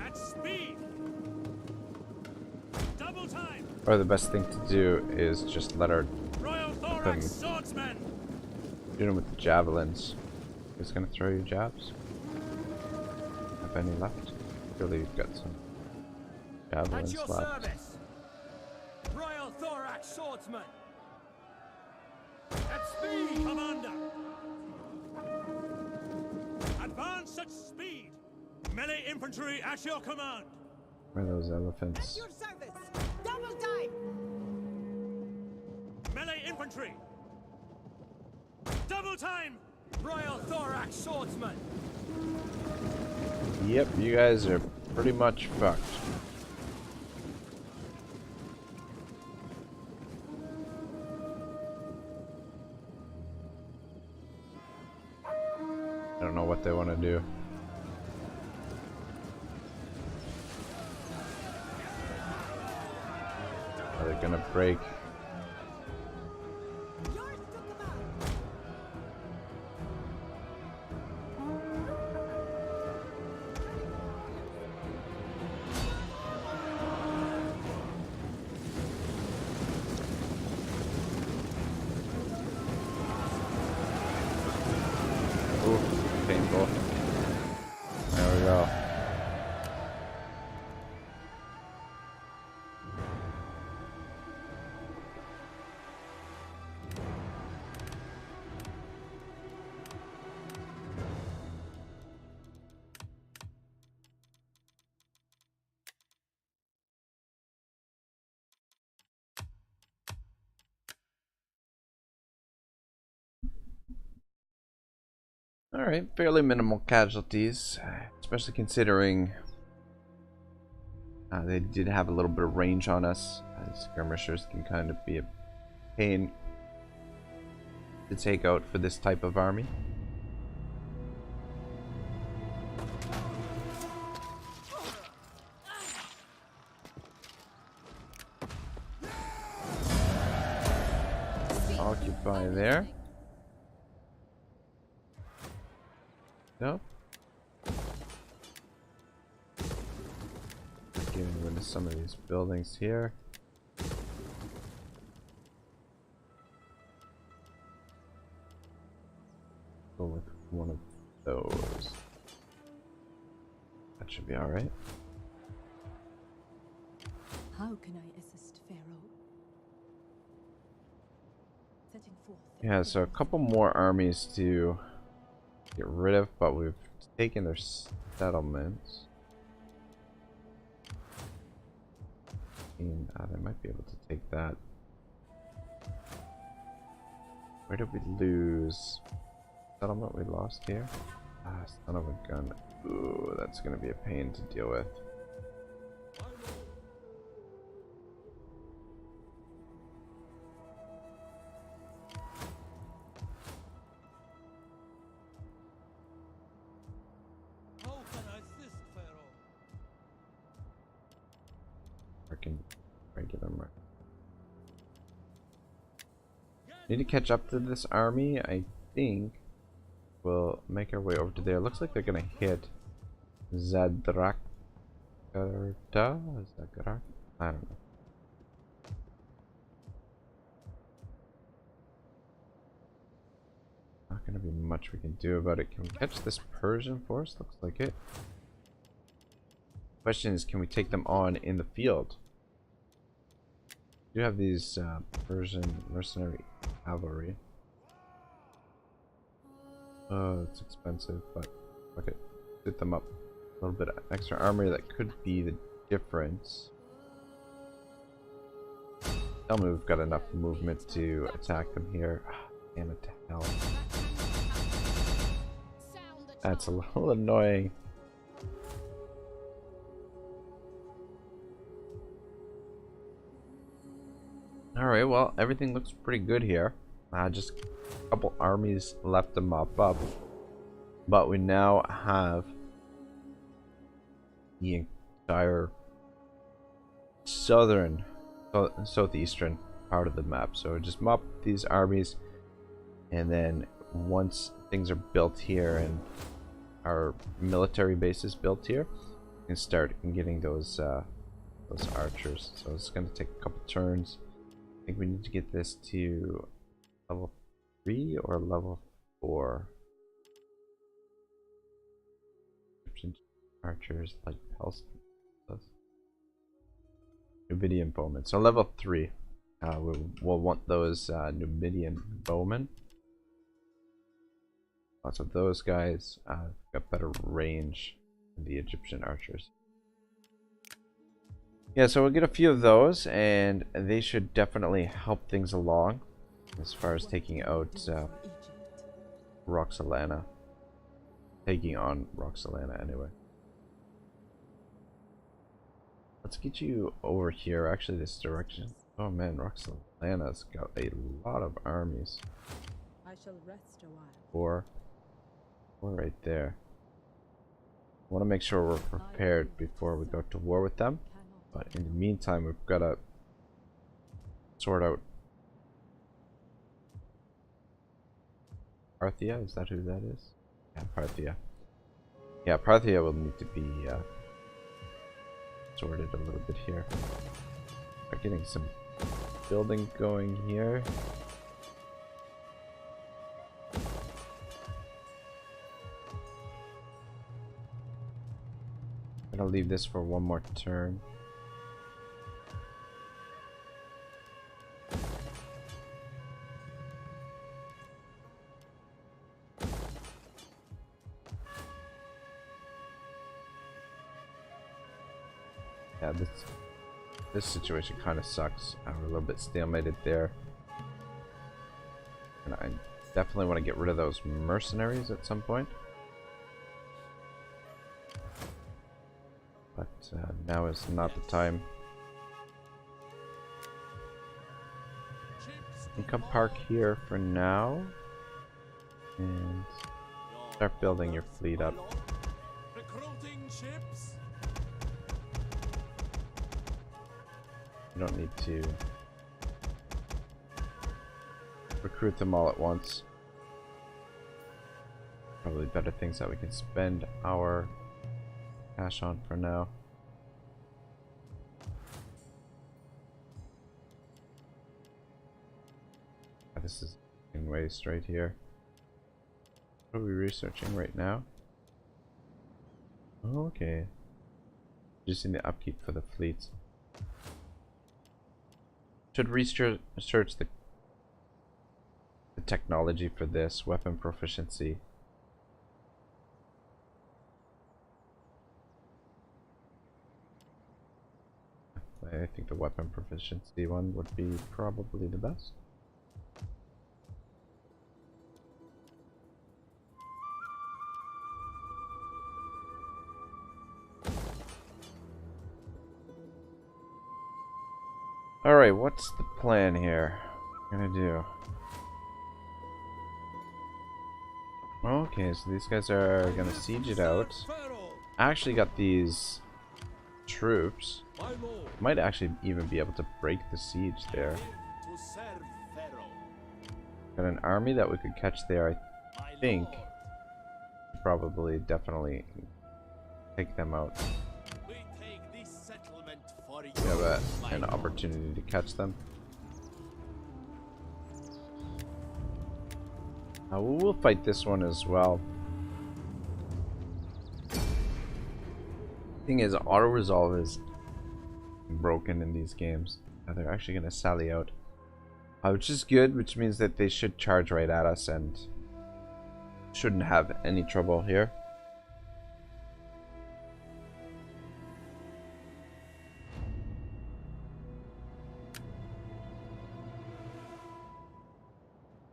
At speed. Double time. Or the best thing to do is just let our Royal Thorax swordsmen. shoot him with the javelins. Who's gonna throw you jabs? Have any left? Surely you've got some At javelins your left. service. Royal Thorax swordsmen. At speed, Commander. Advance at speed. Melee infantry at your command. Where are those elephants? Your service. Double time. Melee infantry. Double time. Royal Thorax swordsmen. Yep, you guys are pretty much fucked. I don't know what they want to do. Are they gonna break? Yours to command. Ooh, painful. There we go. Alright, fairly minimal casualties, especially considering they did have a little bit of range on us. Skirmishers can kind of be a pain to take out for this type of army. occupy there. No. Getting rid of some of these buildings here. Go with one of those. That should be alright. How can I assist Pharaoh? Setting forth. Yeah, so a couple more armies to get rid of, but we've taken their settlements. And they might be able to take that. Where did we lose? Settlement we lost here? Ah, son of a gun. Ooh, that's gonna be a pain to deal with. How can I assist, Pharaoh? Freaking regular mark. Need to catch up to this army. I think we'll make our way over to there. Looks like they're gonna hit Zadrak. Is that Garak? I don't know. Not gonna be much we can do about it. Can we catch this Persian force? Looks like it. Question is, can we take them on in the field? We do have these Persian mercenary cavalry. Oh, it's expensive, but okay, fit them up. A little bit of extra armor that could be the difference. Tell me we've got enough movement to attack them here. Damn it to hell. That's a little annoying. Alright, well, everything looks pretty good here. Just a couple armies left to mop up. But we now have the entire southeastern part of the map. So just mop these armies, and then once things are built here and our military base is built here, we can start getting those archers. So it's going to take a couple turns. I think we need to get this to level 3 or level 4. Egyptian archers like Pels. Numidian bowmen. So level 3. We'll want those Numidian bowmen. Lots of those guys. Got better range than the Egyptian archers. Yeah, so we'll get a few of those, and they should definitely help things along as far as taking out Roxalana. Taking on Roxalana anyway. Let's get you over here, actually this direction. Oh man, Roxalana's got a lot of armies. I shall rest a while. Four right there. I want to make sure we're prepared before we go to war with them. But in the meantime, we've got to sort out Parthia. Is that who that is? Yeah, Parthia. Yeah, Parthia will need to be sorted a little bit here. We're getting some building going here. I'm gonna leave this for one more turn. Yeah, this situation kind of sucks. We're a little bit stalemated there, and I definitely want to get rid of those mercenaries at some point. But now is not the time. You can come park here for now, and start building your fleet up. Recruiting ships. You don't need to recruit them all at once. Probably better things that we can spend our cash on for now. This is waste right here. What are we researching right now? Okay. Reducing the upkeep for the fleets. Should research the technology for this. Weapon proficiency. I think the weapon proficiency one would be probably the best. Alright, what's the plan here? What am I gonna do? Okay, so these guys are gonna siege it out. I actually got these troops. Might actually even be able to break the siege there. Got an army that we could catch there, I think. Probably, definitely take them out. We have an opportunity to catch them. We'll fight this one as well. Thing is, auto resolve is broken in these games. Now they're actually going to sally out, which is good, which means that they should charge right at us and shouldn't have any trouble here.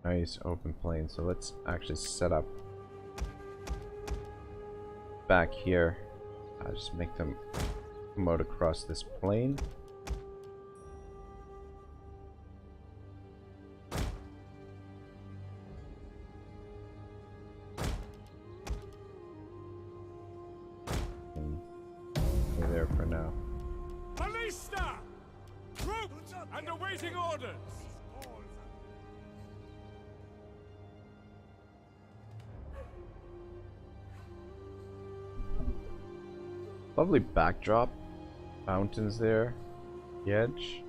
Nice open plain. So let's actually set up back here. Just make them come out across this plain. And we're there for now. Ballista! Troops and awaiting orders! Lovely backdrop. Mountains there. The edge.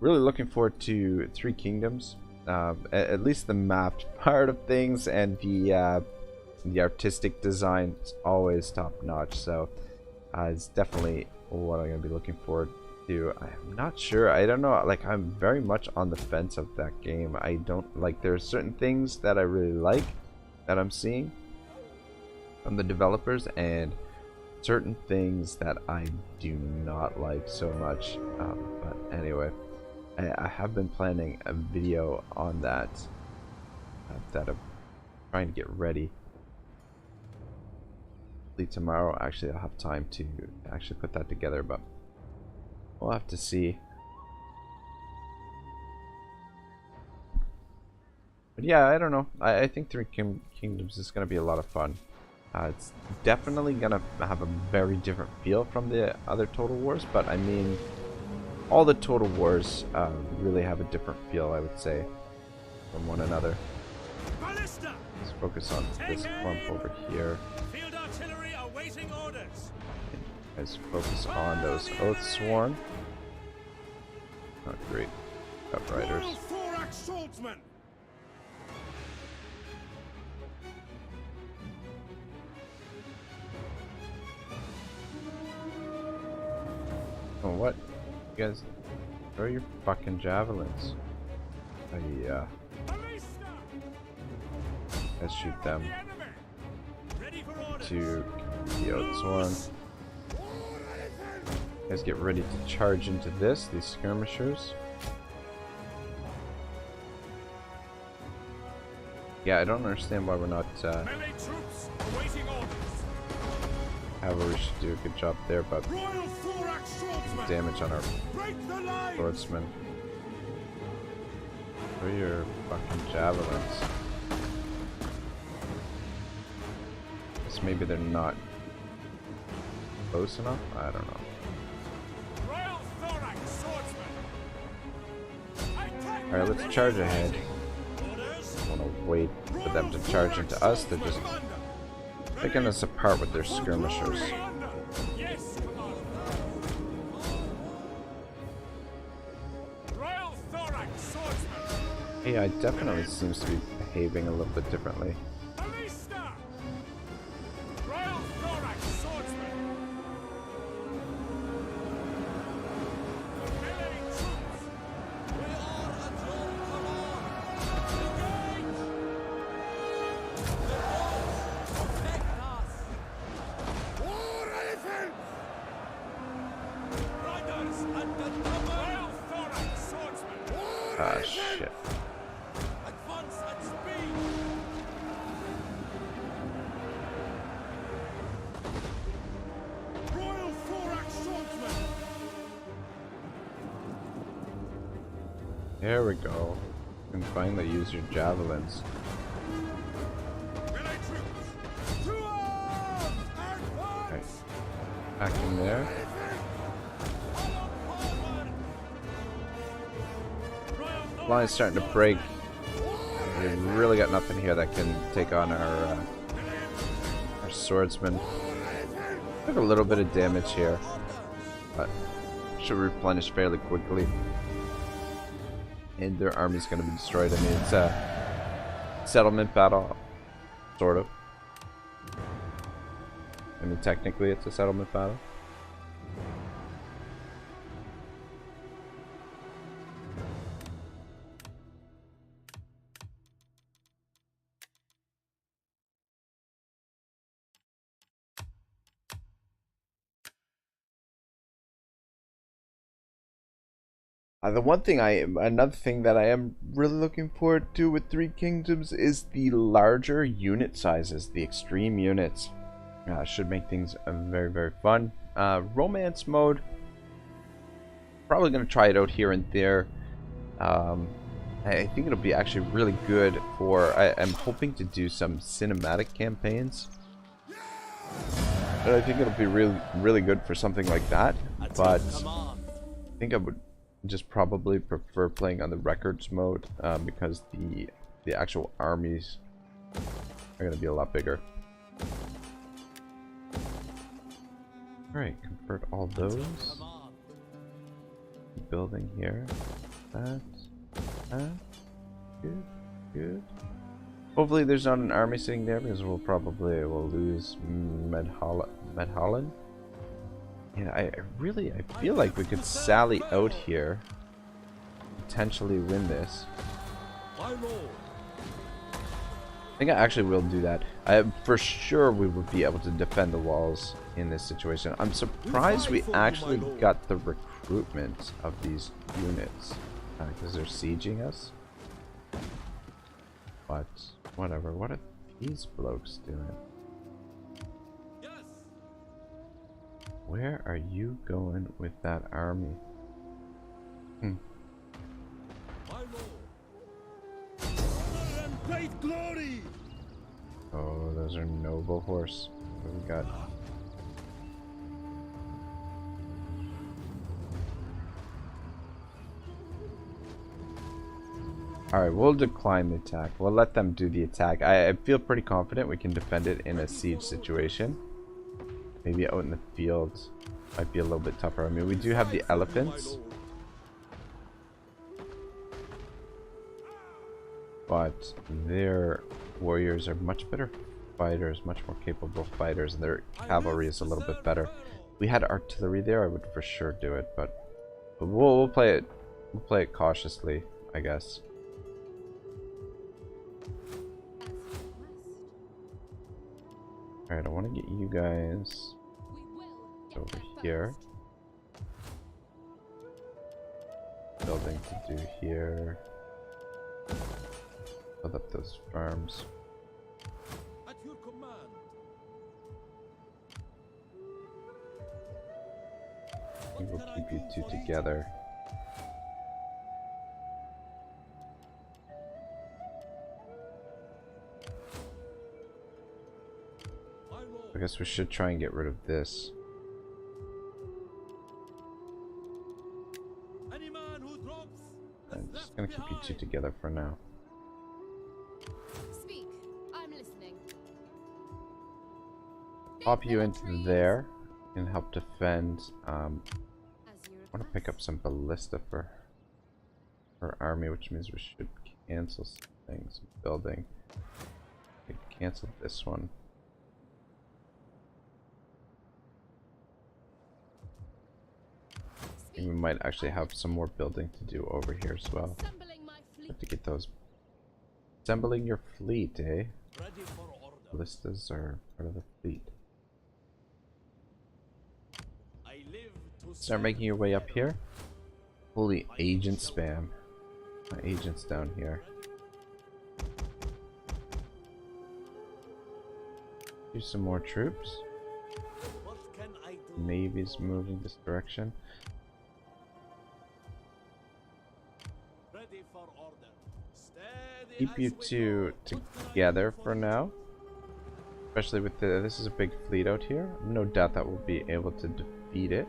Really looking forward to Three Kingdoms. At least the mapped part of things, and the artistic design is always top notch. So it's definitely what I'm gonna be looking forward to. I'm not sure. I don't know. Like, I'm very much on the fence of that game. I don't like. There are certain things that I really like that I'm seeing from the developers, and certain things that I do not like so much. But anyway, I have been planning a video on that that I'm trying to get ready. Hopefully tomorrow actually I'll have time to actually put that together, but we'll have to see. But yeah, I don't know. I think Three Kingdoms is going to be a lot of fun. It's definitely going to have a very different feel from the other Total Wars, but I mean, all the Total Wars really have a different feel, I would say, from one another. Ballista! Let's focus on this clump over here. Field artillery awaiting orders. Let's focus on those Oathsworn. Not great. Outriders. Royal Thorax Swordsman! Oh, what? You guys, throw your fucking javelins. Yeah. Let's shoot them. To the Oathsworn. You guys get ready to charge into this, these skirmishers. Yeah, I don't understand why we're not, Melee troops awaiting orders. however, we should do a good job there, but Royal Thorax Swordsman! damage on our Break the line! swordsmen. Throw your fucking javelins. Guess maybe they're not close enough? I don't know. Royal Thorax Swordsman! Alright, let's charge ahead. I want to wait for them to charge into us. They're just picking us apart with their skirmishers. Yes, Commander. Royal Thorax Swordsman. AI definitely seems to be behaving a little bit differently. Ballista. Royal Thorax Swordsman. Melee troops. We are at your command. Engage. Protect us. War elephants. Riders and the Royal Thorax Swordsman. Ah, shit. Advance at speed. Royal Thorax Swordsman. There we go. You can finally use your javelins. Melee troops. To arms. Right. Advance. Back in there. Line's starting to break. We really got nothing here that can take on our swordsman. Took a little bit of damage here, but should replenish fairly quickly. And their army's going to be destroyed. I mean, it's a settlement battle, sort of. I mean, technically it's a settlement battle. Another thing that I am really looking forward to with Three Kingdoms is the larger unit sizes, the extreme units. Should make things very, very fun. Romance mode, probably going to try it out here and there. I think it'll be actually really good for, I'm hoping to do some cinematic campaigns. I think it'll be really good for something like that, but I think I would just probably prefer playing on the records mode because the actual armies are going to be a lot bigger. Alright, convert all those. Building here. That. Good. Hopefully there's not an army sitting there because we'll lose Medholland. Yeah, I feel like we could sally out here, potentially win this. I think I actually will do that. For sure we would be able to defend the walls in this situation. I'm surprised we actually got the recruitment of these units because they're sieging us. But whatever. What are these blokes doing? Where are you going with that army? Great glory. Oh, those are noble horse. What do we got? Alright, we'll decline the attack. We'll let them do the attack. I feel pretty confident we can defend it in a siege situation. Maybe out in the field might be a little bit tougher. I mean, we do have the elephants. But their warriors are much better fighters, much more capable fighters, and their cavalry is a little bit better. If we had artillery there, I would for sure do it, but we'll play it. We'll play it cautiously, I guess. Alright, I want to get you guys over here. Building to do here. Build up those farms. At your command. We will keep you two together. I guess we should try and get rid of this. Any man who drops I'm just gonna keep you two together for now. Speak. I'm listening. Pop you into there and help defend. I As you want to pick up some ballista for her army, which means we should cancel some things. Building. We cancel this one. I think we might actually have some more building to do over here as well. Assembling my fleet. Have to get those. Assembling your fleet, eh? Ready for order. Ballistas are part of the fleet. I live to Start serve making your way up Pharaoh. here. Holy agent spam. My agent's down here. Do some more troops. What can I do? Navy's moving this direction. Ready for order. Steady Keep you as we two go. together for now. Especially with this is a big fleet out here. No doubt that we'll be able to defeat it.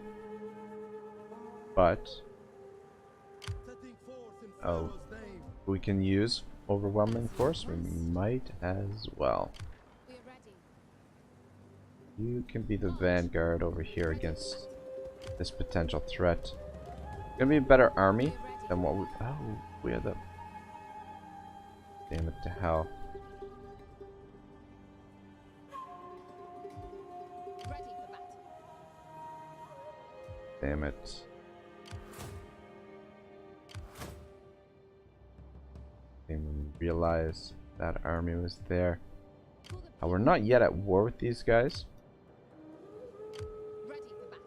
But we can use overwhelming force. We might as well. We are ready. You can be the vanguard over here against this potential threat. Gonna be a better army than what we. Oh, we are the. Damn it to hell. Ready for battle. Damn it. Didn't even realize that army was there. For the We're not yet at war with these guys. ready for battle.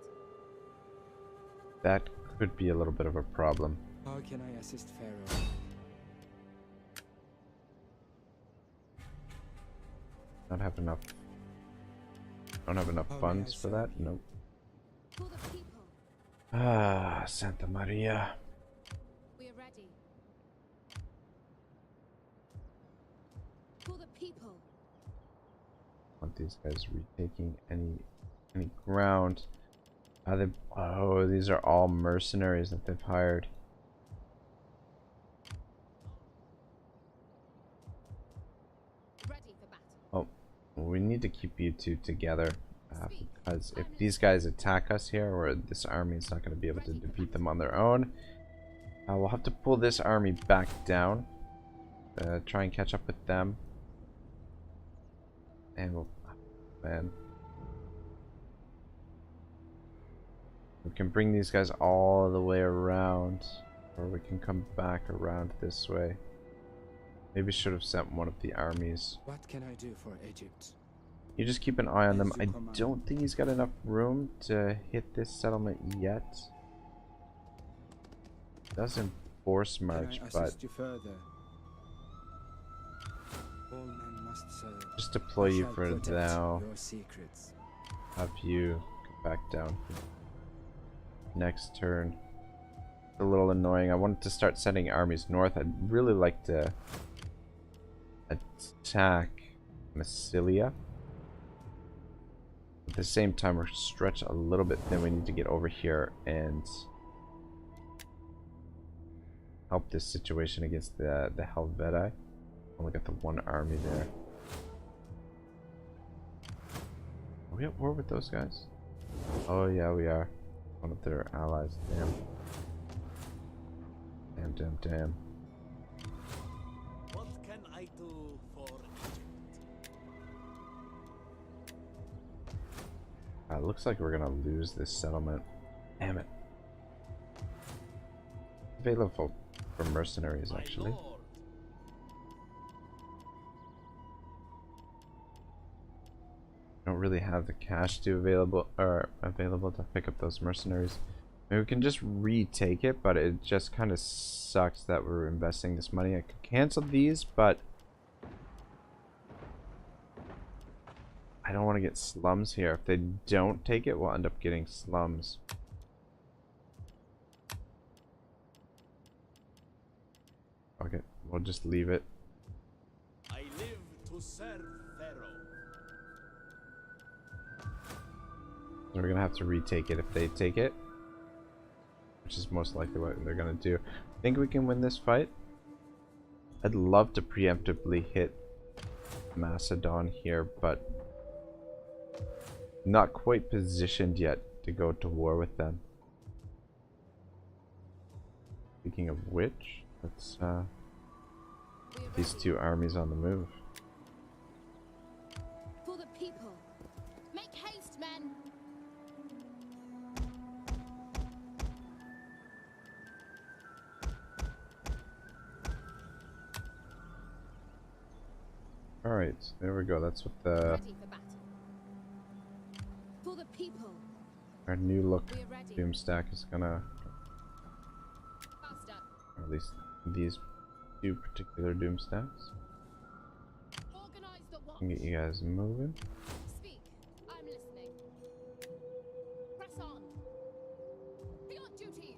That could be a little bit of a problem. How can I assist Pharaoh? Not have enough. Don't have enough How may funds I for that. serve you? Nope. For the people. Ah, Santa Maria. We are ready. For the people. Want these guys retaking any ground? They, oh, these are all mercenaries that they've hired. Ready for battle. Oh, we need to keep you two together because if these guys attack us here, or this army is not going to be able to defeat them on their own, we'll have to pull this army back down, try and catch up with them, and we'll, man, we can bring these guys all the way around, or we can come back around this way. Maybe should have sent one of the armies. What can I do for Egypt? You just keep an eye on them. As you I command. don't think he's got enough room to hit this settlement yet. Doesn't force march, Can I but assist you further? All men must serve. just deploy I you shall for protect now. Your secrets. Have you come back down here. Next turn. A little annoying. I wanted to start sending armies north. I'd really like to attack Massilia. At the same time, we're stretched a little bit thin. We need to get over here and help this situation against the Helvetii. Only got the one army there. Are we at war with those guys? Oh yeah, we are. One of their allies. Damn. Damn, damn, damn. What can I do for Egypt? Looks like we're gonna lose this settlement. Damn it. Available for mercenaries, My actually. lord. Don't really have the cash to available to pick up those mercenaries. I mean, we can just retake it, but it just kind of sucks that we're investing this money. I could cancel these, but I don't want to get slums here. If they don't take it, we'll end up getting slums. Okay, we'll just leave it. I live to serve Pharaoh. We're gonna have to retake it if they take it. which is most likely what they're gonna do. Think we can win this fight? I'd love to preemptively hit Macedon here, but not quite positioned yet to go to war with them. Speaking of which, let's these two armies on the move. For the people. Make haste, men. Alright, there we go. That's what the Ready for battle. For the people. our new look We're ready. doom stack is gonna, Faster. or at least these two particular doom stacks. Organize the watch. Can get you guys moving. Speak. I'm listening. Press on. Be on duties.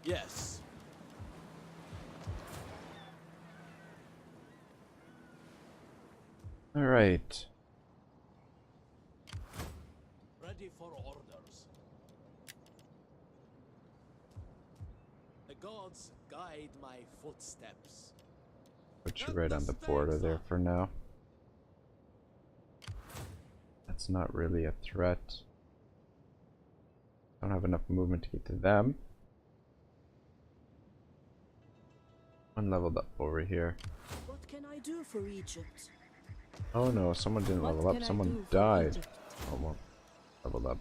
Yes. Alright. Ready for orders. The gods guide my footsteps. Put you right on the border there for now. That's not really a threat. Don't have enough movement to get to them. One leveled up over here. What can I do for Egypt? Oh no, someone didn't What level can up, I someone do for died. Egypt? Oh well, leveled up.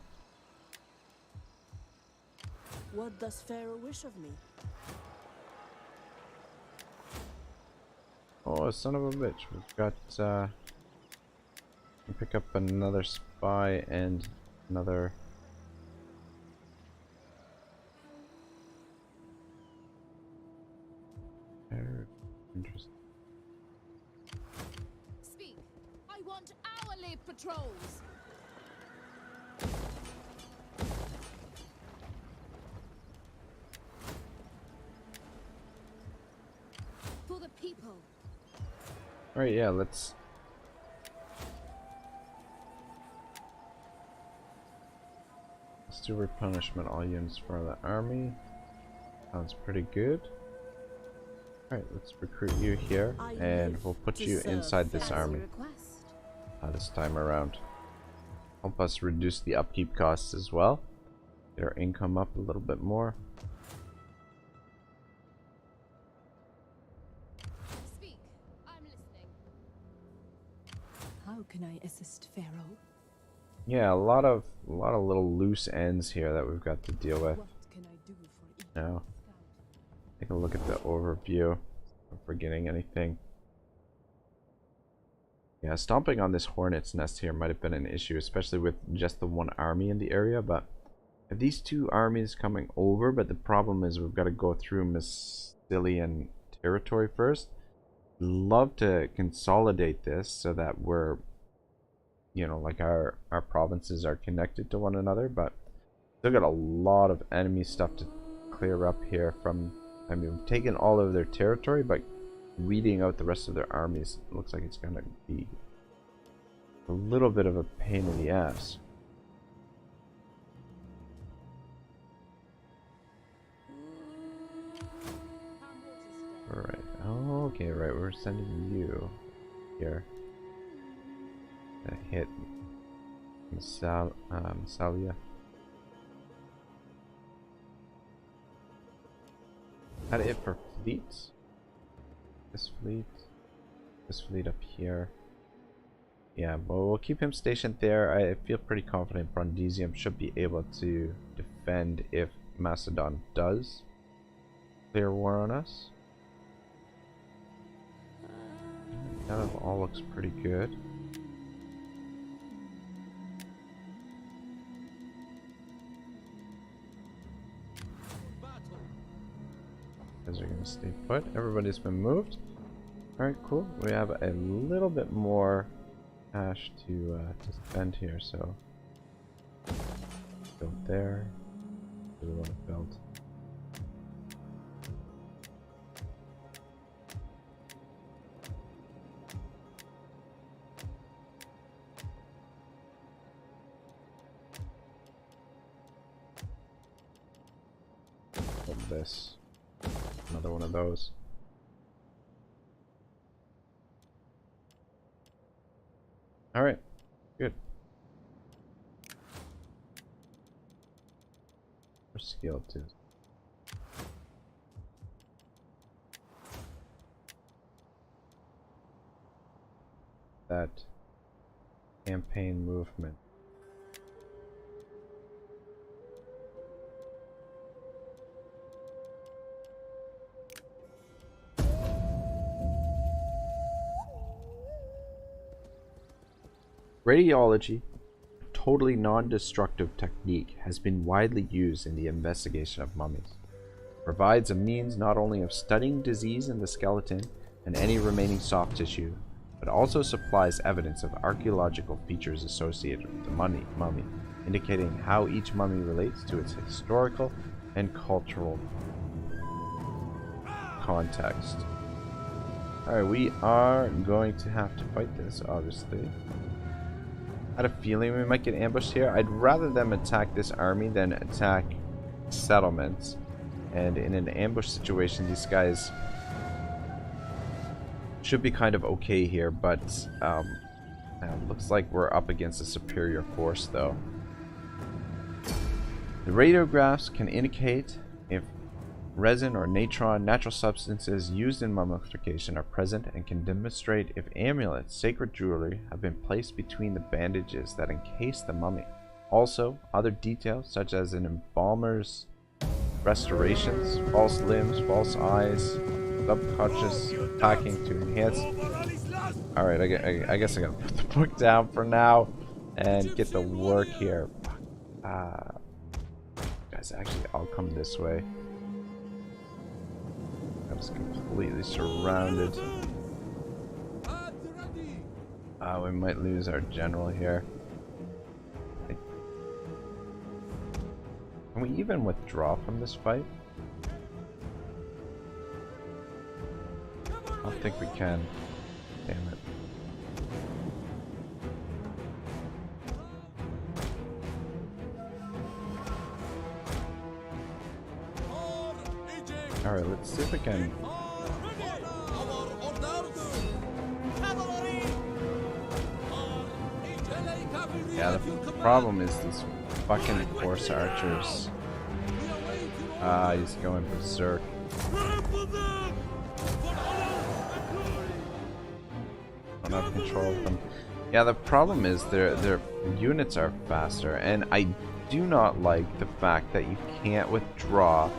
What does Pharaoh wish of me? Oh, son of a bitch. We've got, pick up another spy and another... Interesting. Speak. I want hourly patrols. For the people. Alright, yeah, let's do replenishment all units for the army. Sounds pretty good. Alright, let's recruit you here I and live we'll put to you serve inside this Pharaoh. army Request. this time around. Help us reduce the upkeep costs as well. Get our income up a little bit more. Speak. I'm listening. How can I assist Pharaoh? Yeah, a lot of little loose ends here that we've got to deal with. What can I do for Egypt? Now, take a look at the overview. If I'm forgetting anything. Yeah, stomping on this hornet's nest here might have been an issue, especially with just the one army in the area, but if these two armies coming over, but the problem is we've got to go through Massilian territory first. Love to consolidate this so that we're, you know, like our provinces are connected to one another, but still got a lot of enemy stuff to clear up here from, I mean, we've taken all of their territory, but weeding out the rest of their armies looks like it's gonna be a little bit of a pain in the ass. Alright, okay, right, we're sending you here to hit Massalia. Had it for fleets. This fleet up here. Yeah, but we'll keep him stationed there. I feel pretty confident Brundisium should be able to defend if Macedon does clear war on us. That all looks pretty good. Guys are gonna stay put. Everybody's been moved. Alright, cool. We have a little bit more cash to spend here, so build there. Do we want to build? this. Another one of those. Alright, good. We're skilled too. That campaign movement. Radiology, a totally non-destructive technique, has been widely used in the investigation of mummies. It provides a means not only of studying disease in the skeleton and any remaining soft tissue, but also supplies evidence of archaeological features associated with the mummy, indicating how each mummy relates to its historical and cultural context. Alright, we are going to have to fight this, obviously. I had a feeling we might get ambushed here. I'd rather them attack this army than attack settlements. And in an ambush situation, these guys should be kind of okay here, but looks like we're up against a superior force, though. The radiographs can indicate if resin or natron, natural substances used in mummification, are present, and can demonstrate if amulets, sacred jewelry, have been placed between the bandages that encase the mummy. Also, other details such as an embalmer's restorations, false limbs, false eyes, subconscious packing to enhance. Alright, I guess I gotta put the book down for now and get to work here. Guys, actually, I'll come this way. I was completely surrounded. We might lose our general here. Can we even withdraw from this fight? I don't think we can. Damn it. Alright, let's see if we can. Yeah, the problem is these fucking horse archers. He's going berserk. Don't have control of them. Yeah, the problem is their units are faster, and I do not like the fact that you can't withdraw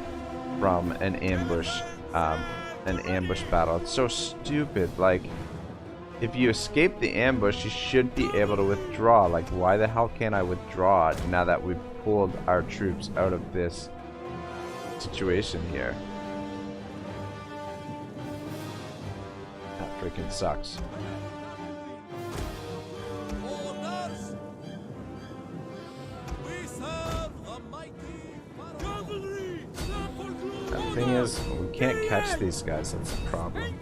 from an ambush battle. It's so stupid. Like, if you escape the ambush, you should be able to withdraw. Like, why the hell can't I withdraw now that we've pulled our troops out of this situation here? That freaking sucks. The thing is, we can't catch these guys, that's the problem.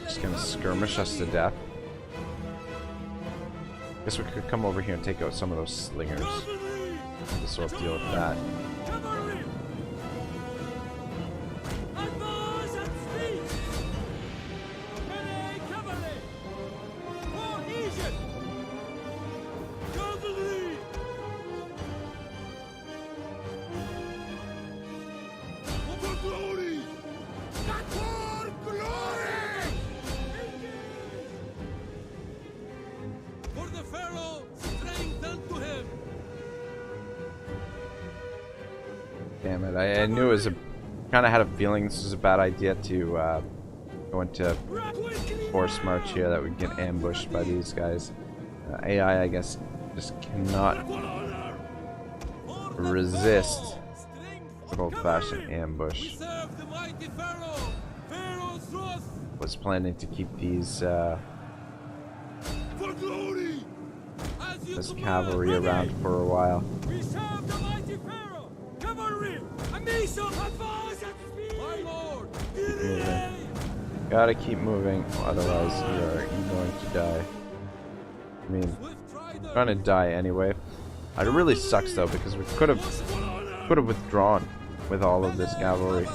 Just gonna skirmish us to death. Guess we could come over here and take out some of those slingers. This will deal with that. Damn it, I knew it was kind of had a feeling this was a bad idea to go into force march here, that we'd get ambushed by these guys. AI, I guess, just cannot resist an old-fashioned ambush. Was planning to keep these this cavalry around for a while. Keep moving. Gotta keep moving, otherwise you're going to die. I mean, I'm gonna die anyway. It really sucks though, because we could have could have withdrawn with all of this cavalry.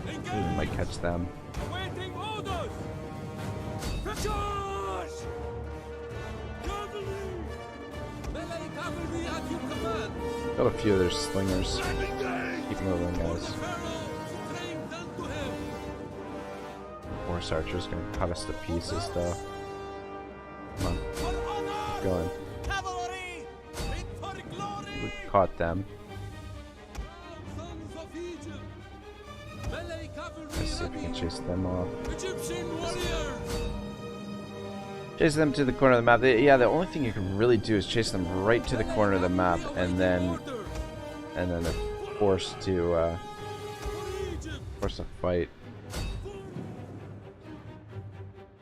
We might catch them. Awaiting orders. Charge! Cavalry! Melee cavalry at your command. Got a few of their slingers. Keep moving, guys. Horse archers gonna cut us to pieces, though. Come on, keep going. Cavalry! For glory! We caught them. Sons of Egypt! Melee cavalry Let's see if we can chase them off. Egyptian warriors! Chase them to the corner of the map. Yeah, the only thing you can really do is chase them right to the corner of the map, and then they're forced to fight.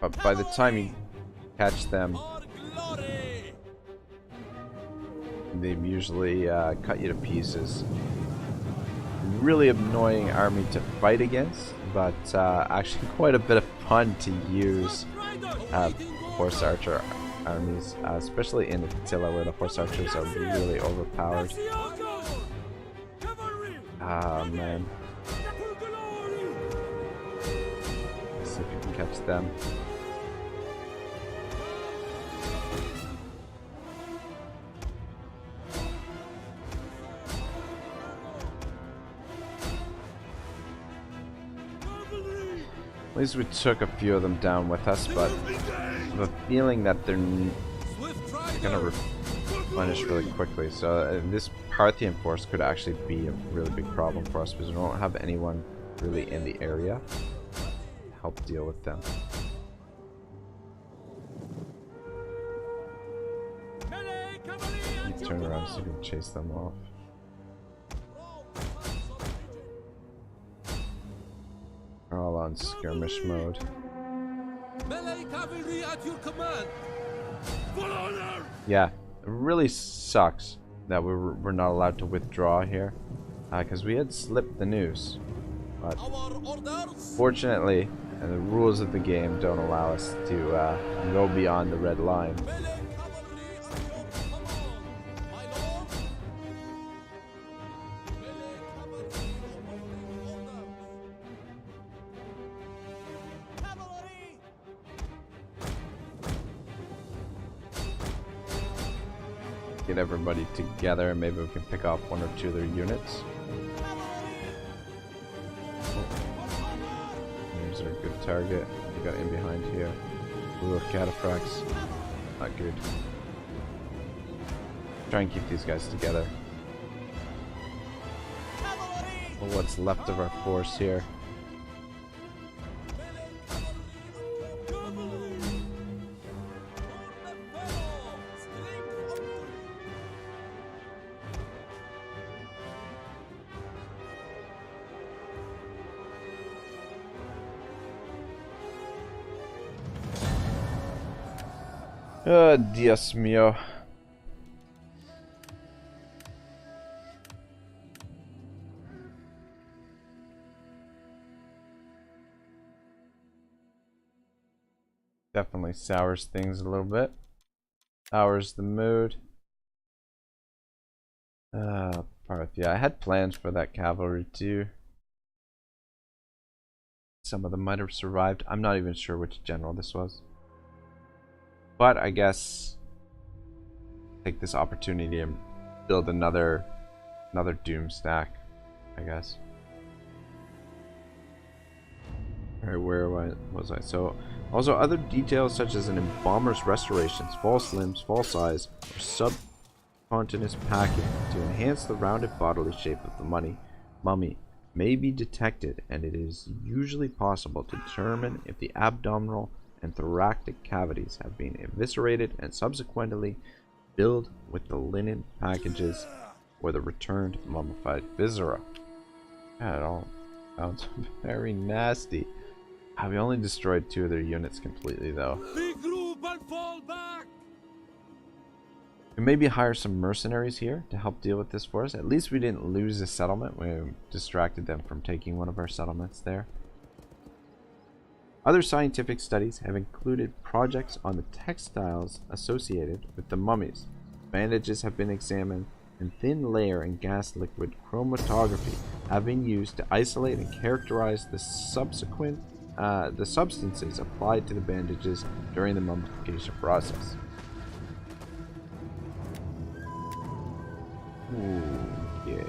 But by the time you catch them, they've usually cut you to pieces. Really annoying army to fight against, but actually quite a bit of fun to use. Horse archer armies, especially in Attila, where the horse archers are really overpowered. Ah, man. Let's see if you can catch them. At least we took a few of them down with us, but I have a feeling that they're gonna replenish really quickly. So this Parthian force could actually be a really big problem for us because we don't have anyone really in the area to help deal with them. You turn around so you can chase them off. We're all on skirmish mode. Melee cavalry at your command. Full honor. Yeah, it really sucks that we're not allowed to withdraw here, because we had slipped the news. But fortunately, the rules of the game don't allow us to go beyond the red line. Get everybody together and maybe we can pick off one or two of their units. There's our good target. We got in behind here. Blue cataphracts. Not good. Try and keep these guys together. Well, what's left of our force here. Oh, Dios mío. Definitely sours things a little bit. Sours the mood. Parthia. I had plans for that cavalry too. Some of them might have survived. I'm not even sure which general this was. But I guess take this opportunity and build another doom stack, I guess. Alright, where was I? So also other details such as an embalmer's restorations, false limbs, false eyes, or subcontinous packing to enhance the rounded bodily shape of the mummy may be detected, and it is usually possible to determine if the abdominal and thoracic cavities have been eviscerated and subsequently filled with the linen packages or the returned mummified viscera. That all sounds very nasty. We only destroyed 2 of their units completely though. Regroup and fall back. We maybe hire some mercenaries here to help deal with this force. At least we didn't lose a settlement. We distracted them from taking one of our settlements there. Other scientific studies have included projects on the textiles associated with the mummies. Bandages have been examined, and thin layer and gas liquid chromatography have been used to isolate and characterize the substances applied to the bandages during the mummification process. Ooh, yeah.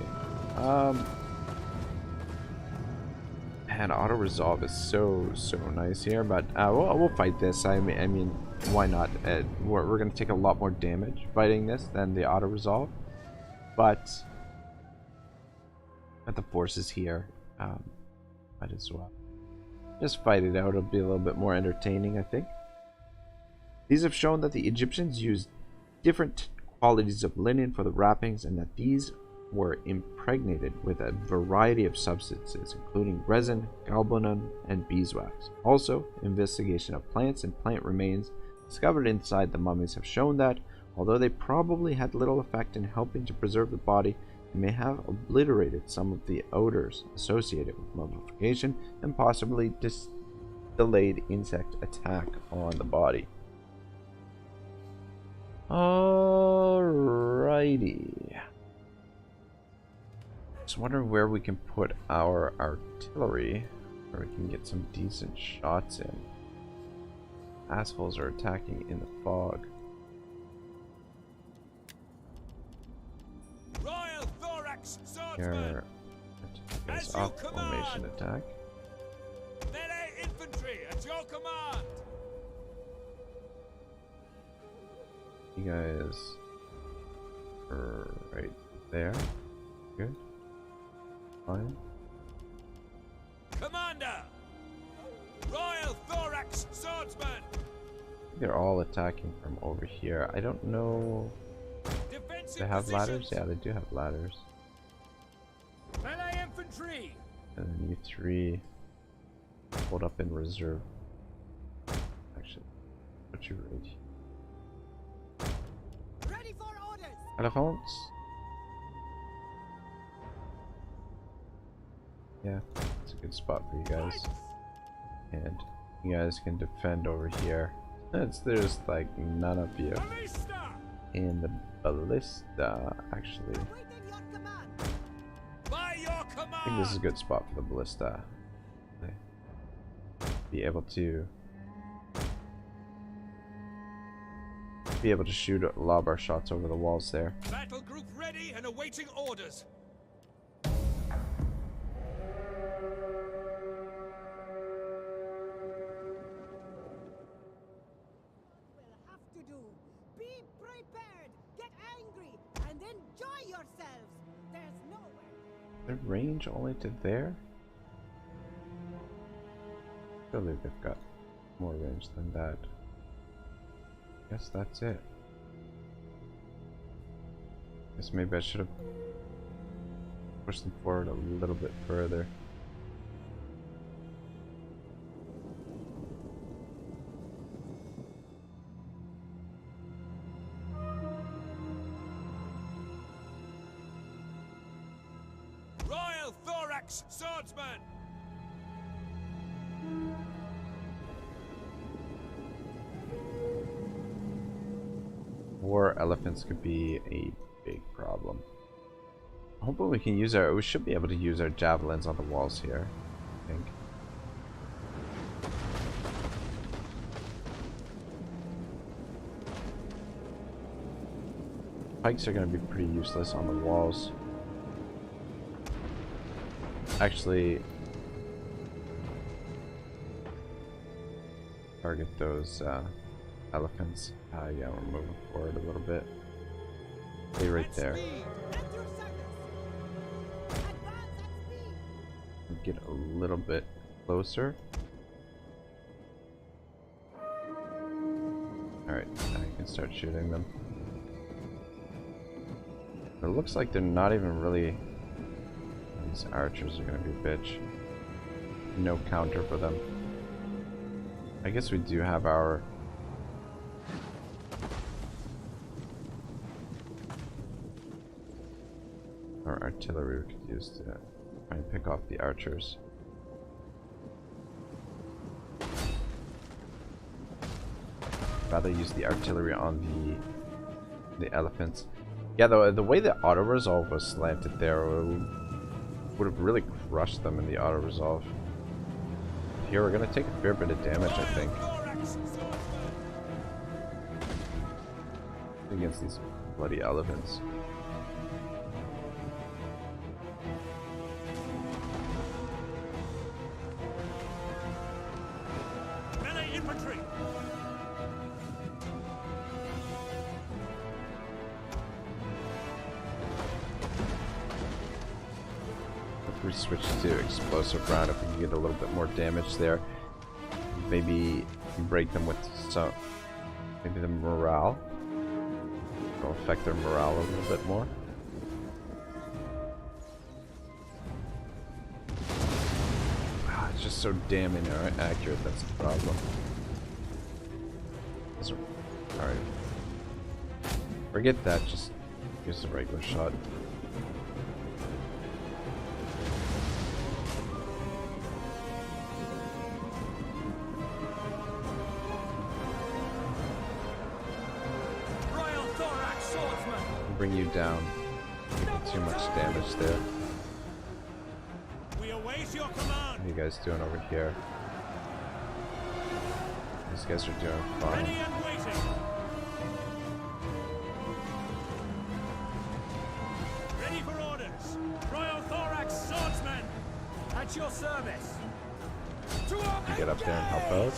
And auto resolve is so nice here, but we'll fight this. I mean, why not? We're gonna take a lot more damage fighting this than the auto resolve, but the force is here. Might as well just fight it out. It'll be a little bit more entertaining, I think. These have shown that the Egyptians used different qualities of linen for the wrappings, and that these were impregnated with a variety of substances, including resin, galbanum, and beeswax. Also, investigation of plants and plant remains discovered inside the mummies have shown that, although they probably had little effect in helping to preserve the body, they may have obliterated some of the odors associated with mummification and possibly delayed insect attack on the body. Alrighty. Just wondering where we can put our artillery, where we can get some decent shots in. Assholes are attacking in the fog. Royal Thorax Swordsman! Here, As off you formation command. attack. Melee infantry at your command! You guys are right there. Good. Fine. Commander! Royal Thorax Swordsman! They're all attacking from over here. I don't know. Defensive They have ladders? positions. Yeah, they do have ladders. Melee infantry! And then you three hold up in reserve. Actually, put you right here. Ready for orders. Elephants? Yeah, it's a good spot for you guys. And you guys can defend over here. There's like none of you Ballista! in the ballista, actually. Awaiting your command. By your I think command! this is a good spot for the ballista. Be able to lob our shots over the walls there. Battle group ready and awaiting orders. Will have to do. Be prepared. Get angry and enjoy yourselves. There's nowhere. Their range only to there? Surely they've got more range than that. Guess that's it. Guess maybe I should have pushed them forward a little bit further. Royal Thorax Swordsman! War elephants could be a big problem. I'm hoping we can use we should be able to use our javelins on the walls here, I think. Pikes are going to be pretty useless on the walls. Actually, target those elephants. Yeah, we're moving forward a little bit. Stay right there. At your service. Advance at speed. Get a little bit closer. Alright, now you can start shooting them. It looks like they're not even really... These archers are gonna be a bitch. No counter for them. I guess we do have our... artillery we could use to try and pick off the archers. Rather use the artillery on the elephants. Yeah, the way the auto resolve was slanted there would have really crushed them in the auto resolve. Here we're gonna take a fair bit of damage, I think, against these bloody elephants. Melee infantry. If we switch to explosive round, if we can get a little bit more damage there, maybe break them with some, maybe the morale. It'll affect their morale a little bit more. Ah, it's just so damn inaccurate, that's the problem. Alright. Forget that, just use the regular shot. Bring you down. Taking too much damage there. We await your command. What are you guys doing over here? These guys are doing Ready fine. and waiting. Ready for orders. Royal Thorax swordsmen. At your service. Get up there and help out.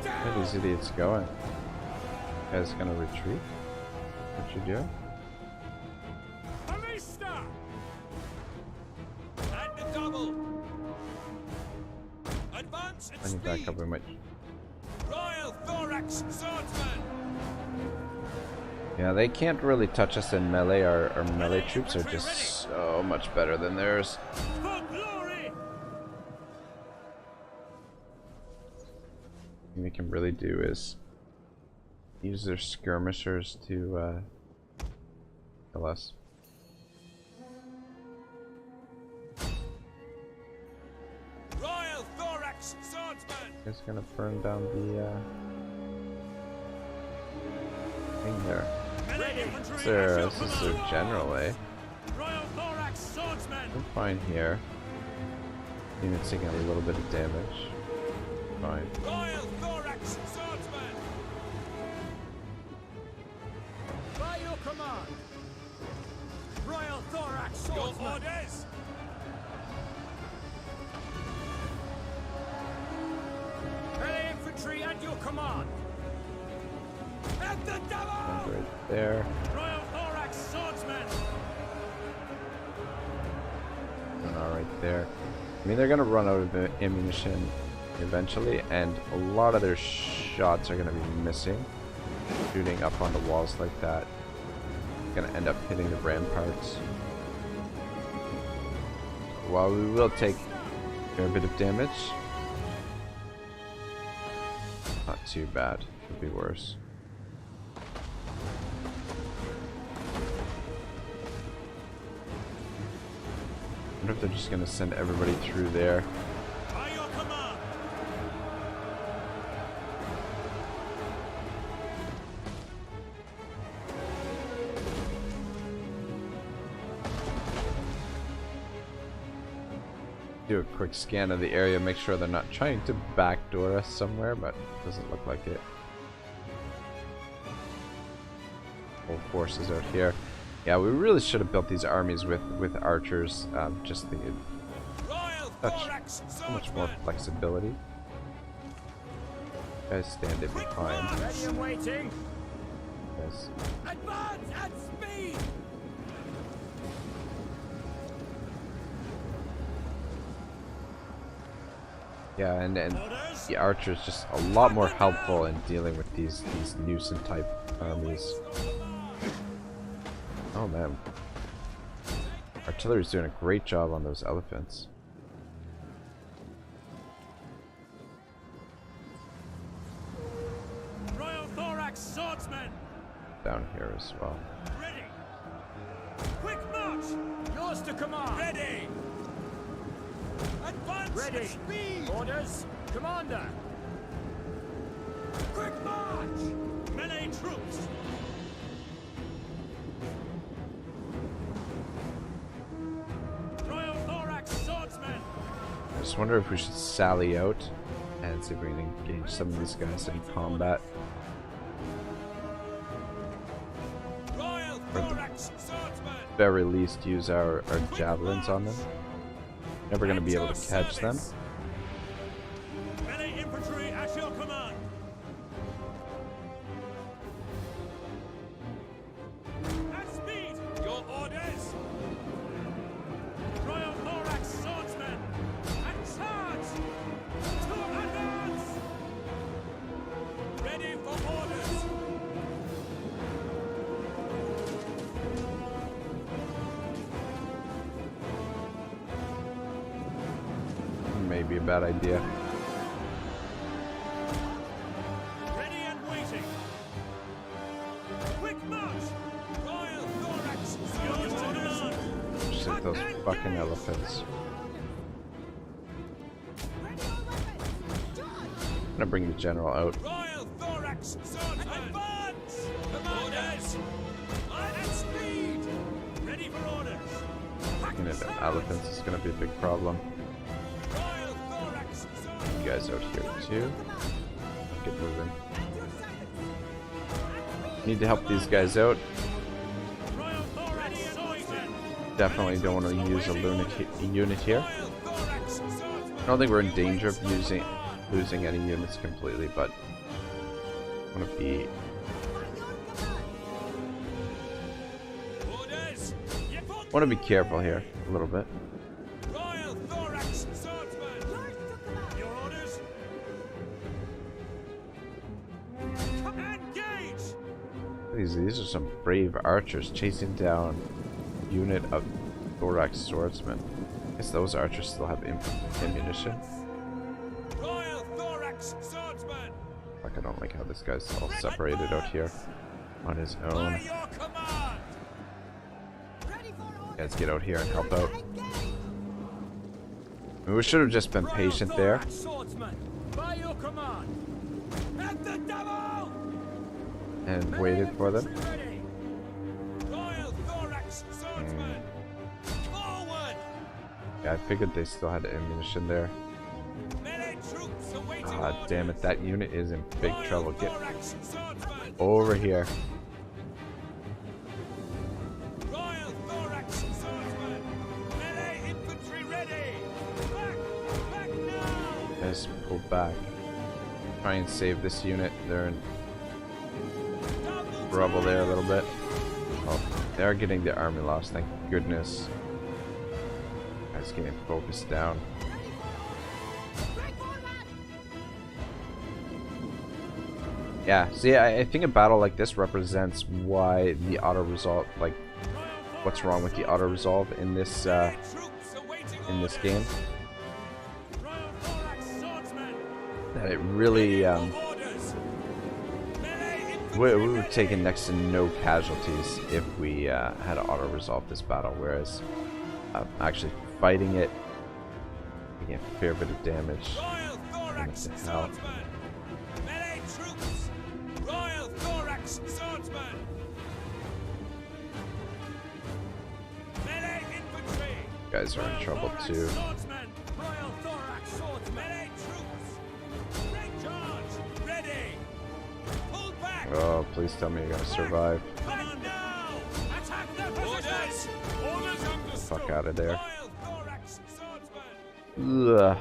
Where are these idiots going? You guys gonna retreat? What you doing? Ballista! And the double. Advance and I need back speed. up. We might. Royal Thorax swordsmen. Yeah, they can't really touch us in melee. Our melee troops are just so much better than theirs. For glory. Thing they can really do is use their skirmishers to kill us. Royal Thorax swordsmen. It's gonna burn down the thing there. Melee infantry. This is their, at your this is their command. general, eh? Royal Thorax swordsmen. I'm fine here. Even taking a little bit of damage. Fine. Royal Thorax swordsmen. By your command. Royal Thorax swordsmen. Your orders. Melee infantry at your command. At the double. Right there. Royal Thorax swordsmen. And all right there. I mean, they're gonna run out of ammunition eventually, and a lot of their shots are gonna be missing. Shooting up on the walls like that. Gonna end up hitting the ramparts. While we will take a fair bit of damage, not too bad. Could be worse. I wonder if they're just gonna send everybody through there. By your command. Do a quick scan of the area, make sure they're not trying to backdoor us somewhere, but it doesn't look like it. Full forces out here. Yeah, we really should have built these armies with archers. Just thinking, Royal Thorax so much more swordsmen. flexibility. You guys stand in behind. Ready and waiting. Guys, Advance at speed. yeah, and Orders. the archers just a lot more helpful in dealing with these nuisance type armies. Oh man, artillery's doing a great job on those elephants. Royal Thorax swordsmen. Down here as well. Ready. Quick march. Yours to command. Ready. Advance Ready. at speed. Orders, Commander. Quick march. Melee troops. just wonder if we should sally out and see if we can engage some of these guys in combat. Royal Or at Thorax Swordsman! the very least use our javelins on them. Never going to be able to catch them. Melee infantry at your command! At speed! Your orders! Royal Thorax Swordsman! And charge! To advance! Ready for orders! Maybe a bad idea. Ready and waiting! Quick march! Royal Thorax Swordsman! Just like those fucking elephants. Ready your weapons! Charge! I'm gonna bring the general out. Royal Thorax Swordsman! Advance! Commanders! At speed! Ready for orders! You know, the elephants is gonna be a big problem. Royal Thorax Swordsman! You guys out here too. Get moving. At your service! Need to help these guys out. Royal Thorax Swordsman! Definitely don't want to use a unit here. Royal Thorax Swordsman! I don't think we're in danger of losing any units completely, but I want to be Orders! careful here a little bit. Royal Thorax Swordsman! Your orders? Engage! These are some brave archers chasing down a unit of thorax swordsmen. I guess those archers still have ammunition. Royal Thorax Swordsman! Fuck, I don't like how this guy's all separated out here on his By own. your command! Ready for orders! Guys, get out here and help out. Engage! I mean, we should have just been patient there Swordsman! By your command! At the devil! and waited for them. Ready! Royal Thorax Swordsman! Forward! Yeah, I figured they still had ammunition there. Melee troops awaiting Ah, damn it, that unit is in big Royal trouble. Get Thorax Swordsman! over here. Royal Thorax Swordsman! Melee infantry ready! Back now! Guys, pull back. Try and save this unit. They're in Double trouble there a time! little bit. Oh, they're getting the army lost, thank goodness. Guys getting focused down. Break forward! Yeah, see, I think a battle like this represents why the auto-resolve, like, what's wrong with the auto-resolve in this Troops awaiting game. Royal Thorax Swordsman! That it really, Orders! Melee we infantry would have taken next to no casualties if we had to auto-resolve this battle, whereas actually fighting it, we get a fair bit of damage. Royal Thorax What the hell? Swordsman! Melee troops! Royal Thorax Swordsman! Melee infantry! You guys are in trouble Thorax too. Swordsman! Royal Thorax Swordsman! Melee troops! Great charge! Ready! Pull back! Oh, please tell me you're gonna survive. Come on now! Attack their positions! Orders understood! Fuck out of there. Royal Thorax Swordsman! Ugh.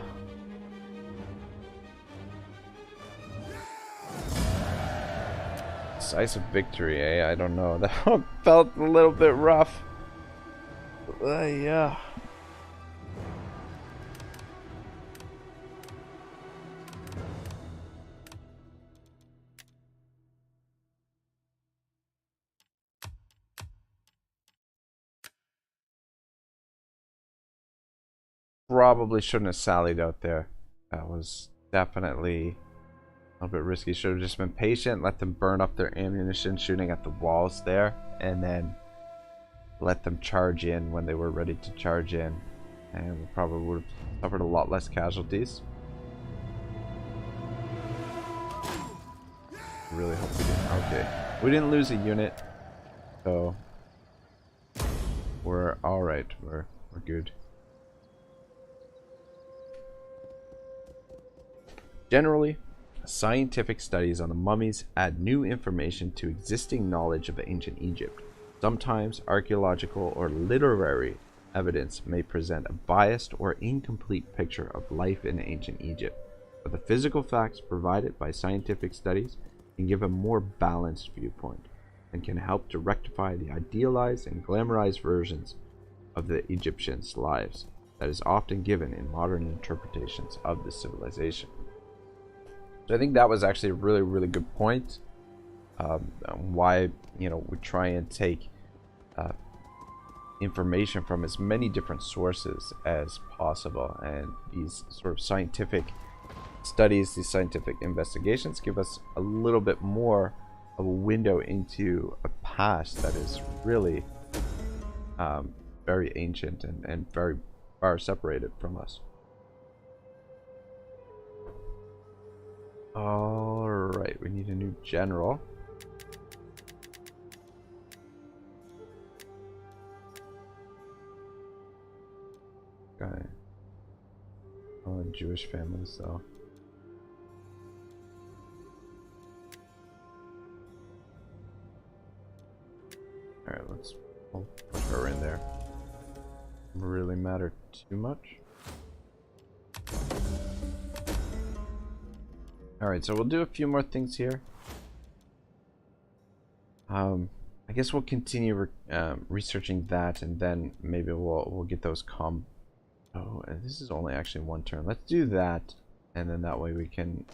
Decisive victory, eh? I don't know. That one felt a little bit rough. Yeah. Probably shouldn't have sallied out there. That was definitely a little bit risky. Should have just been patient, let them burn up their ammunition shooting at the walls there, and then let them charge in when they were ready to charge in. And we probably would have suffered a lot less casualties. Really hope we didn't. Okay. We didn't lose a unit, so we're alright. We're good. Generally, scientific studies on the mummies add new information to existing knowledge of ancient Egypt. Sometimes archaeological or literary evidence may present a biased or incomplete picture of life in ancient Egypt, but the physical facts provided by scientific studies can give a more balanced viewpoint and can help to rectify the idealized and glamorized versions of the Egyptians' lives that is often given in modern interpretations of the civilization. So I think that was actually a really, really good point. Why, you know, we try and take information from as many different sources as possible, and these sort of scientific studies, these scientific investigations give us a little bit more of a window into a past that is really very ancient and very far separated from us. Alright, we need a new general. Okay. Oh, Jewish families though. Alright, we'll put her in there. Doesn't really matter too much. Alright, so we'll do a few more things here. I guess we'll continue researching that, and then maybe we'll get those Oh, and this is only actually one turn. Let's do that, and then that way we can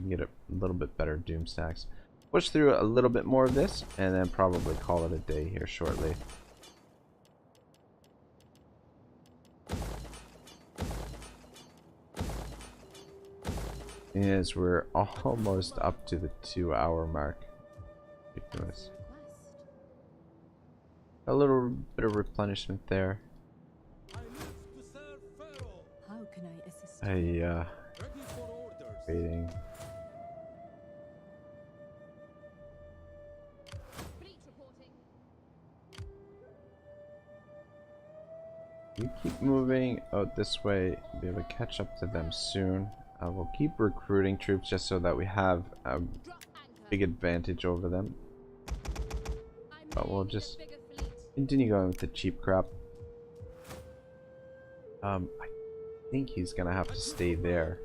get a little bit better doom stacks. Push through a little bit more of this, and then probably call it a day here shortly. Is we're almost up to the 2-hour mark. Ridiculous. A little bit of replenishment there. I live to serve Pharaoh. How can I assist? Ready for orders. Waiting. Fleet reporting. You keep moving out this way, be able to catch up to them soon. We'll keep recruiting troops just so that we have a big advantage over them. But we'll just continue going with the cheap crap. I think he's gonna have to stay there.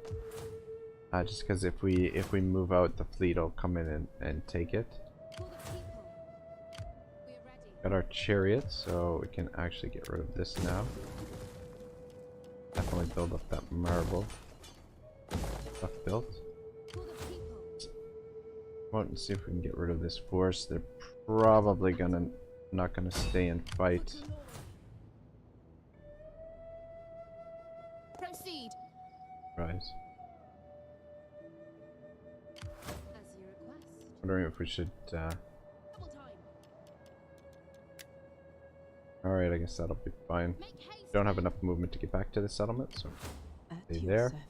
Just because if we move out, the fleet will come in and take it. Got our chariot, so we can actually get rid of this now. Definitely build up that marble. Stuff built. Come out and see if we can get rid of this force. They're probably not gonna stay and fight. Proceed. Right. As you request. Wondering if we should. Double time. Alright, I guess that'll be fine. Make haste. Don't have enough movement to get back to the settlement, so At stay your there. service.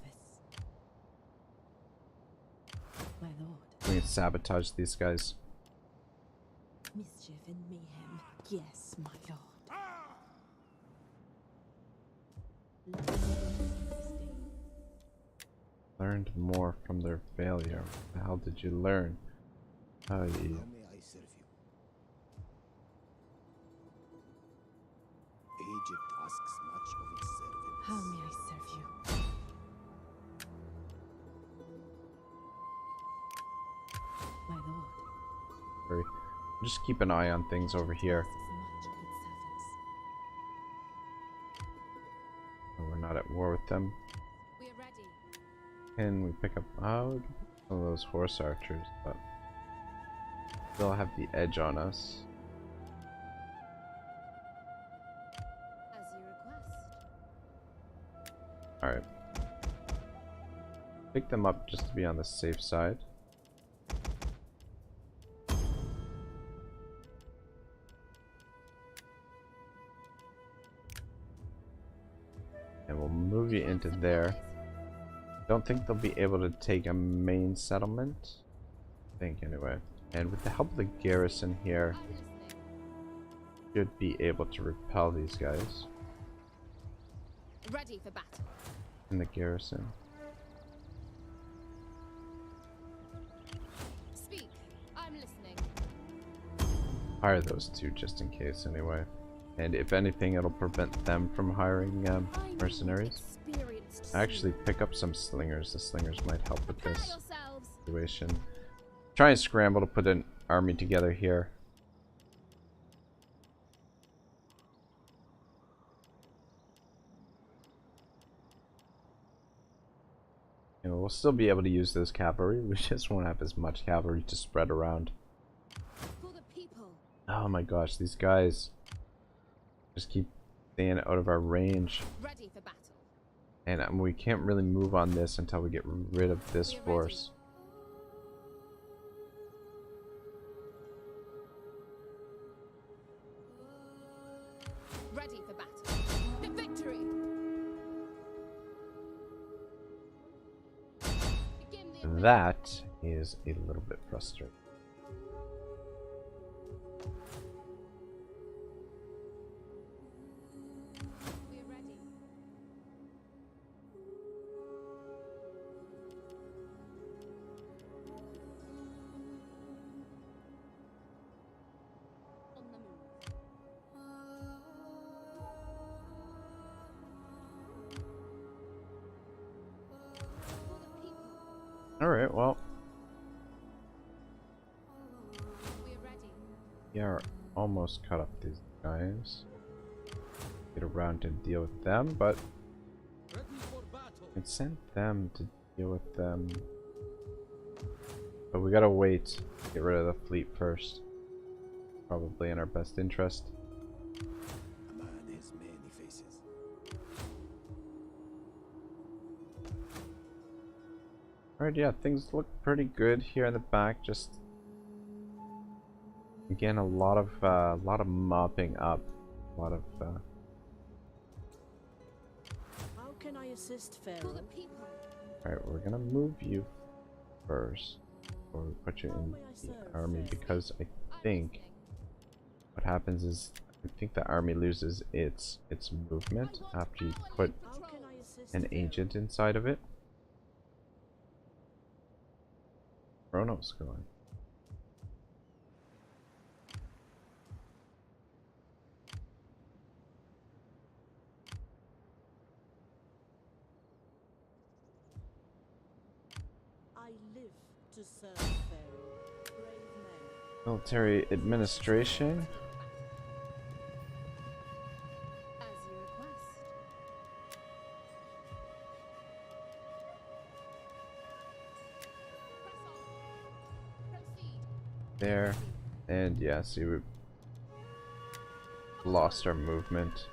My lord. We can sabotage these guys. Mischief and mayhem. Yes, my lord. Learned more from their failure. What the hell did you learn? Oh, yeah. How may I serve you? Egypt asks much of its servants. How may I serve you? My lord. Sorry. Just keep an eye on things over here. Asks much of its servants. Oh, we're not at war with them. We are ready. Can we pick up some of those horse archers, but they'll have the edge on us. As you request. Alright. Pick them up just to be on the safe side. And we'll move you into there. Don't think they'll be able to take a main settlement. I think anyway. And with the help of the garrison here, I'm listening. should be able to repel these guys Ready for battle. in the garrison. hire those two just in case anyway. And if anything, it'll prevent them from hiring mercenaries. Actually, pick up some slingers. The slingers might help with this situation. Try and scramble to put an army together here. You know, we'll still be able to use this cavalry. We just won't have as much cavalry to spread around. Oh my gosh, these guys just keep staying out of our range. Ready for battle. And we can't really move on this until we get rid of this force. Ready for battle. The victory. That is a little bit frustrating. We're ready. On the move. Alright, well, We're ready. we are almost caught up these guys. Get around to deal with them, but Ready for battle. I sent them to deal with them. But we gotta wait. Get rid of the fleet first. Probably in our best interest. A man has many faces. Alright, yeah, things look pretty good here in the back. Just again, a lot of mopping up, a lot of. How can I assist, For Pharaoh? the people. Alright, we're gonna move you first, or we put you in the army because I think what happens is I think the army loses its movement after you put How can I assist, an Pharaoh? agent inside of it. Chronos going. I live to serve, Pharaoh. Brave men. Military administration. As you request. Press on. Proceed. There. And yeah, see, we lost our movement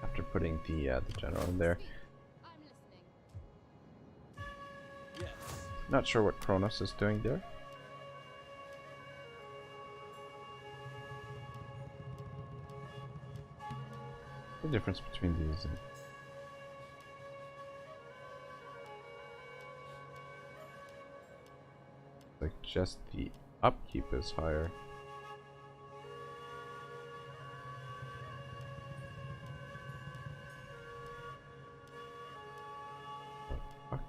after putting the general in there. I'm listening. Yes. Not sure what Kronos is doing there. The difference between these and like just the upkeep is higher. Oh, fuck.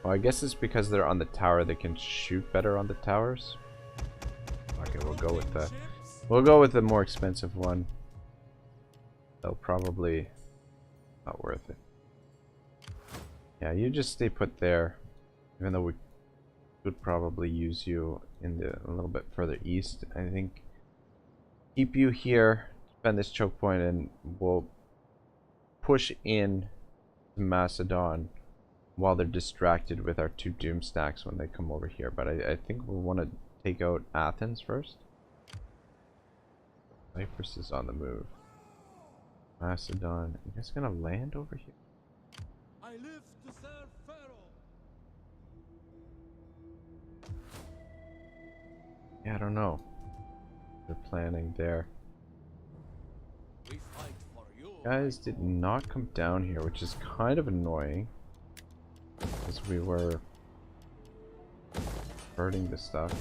Well, I guess it's because they're on the tower, they can shoot better on the towers. Okay, we'll go with the more expensive one. Though probably not worth it. Yeah, you just stay put there. Even though we could probably use you in a little bit further east. I think keep you here, defend this choke point, and we'll push in to Macedon while they're distracted with our two doom stacks when they come over here. But I think we'll want to take out Athens first. Cyprus is on the move. Macedon, you guys gonna land over here? I live to serve Pharaoh. Yeah, I don't know. They're planning there. We fight for you. Guys did not come down here, which is kind of annoying. Because we were hurting the stuff.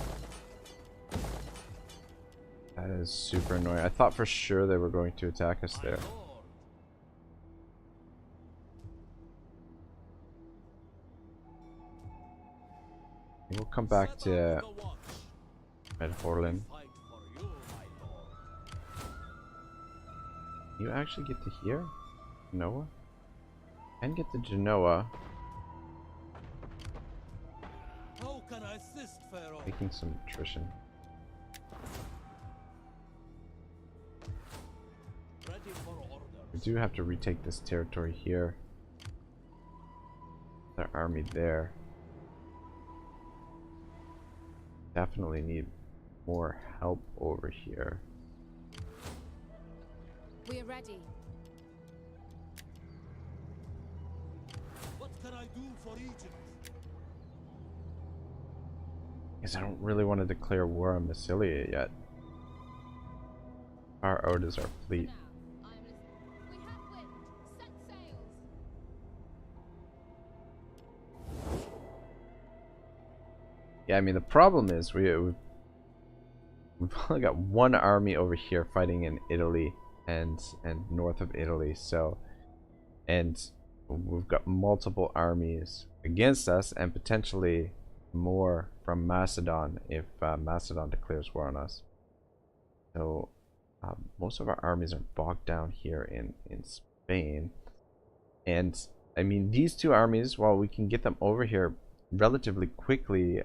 That is super annoying. I thought for sure they were going to attack us there. We'll come back to Red Horlin. You actually get to here? Genoa? And get to Genoa. How can I assist, Pharaoh? Making some attrition. Ready for orders. We do have to retake this territory here. Their army there. Definitely need more help over here. We're ready. What can I do for Egypt? Because I don't really want to declare war on Massilia yet. Far out is our fleet. Now, I'm listening. We have wind. Set sails. Yeah, I mean the problem is we've only got one army over here fighting in Italy and north of Italy, so and we've got multiple armies against us and potentially more from Macedon if Macedon declares war on us. So most of our armies are bogged down here in Spain, and I mean these two armies, while we can get them over here relatively quickly,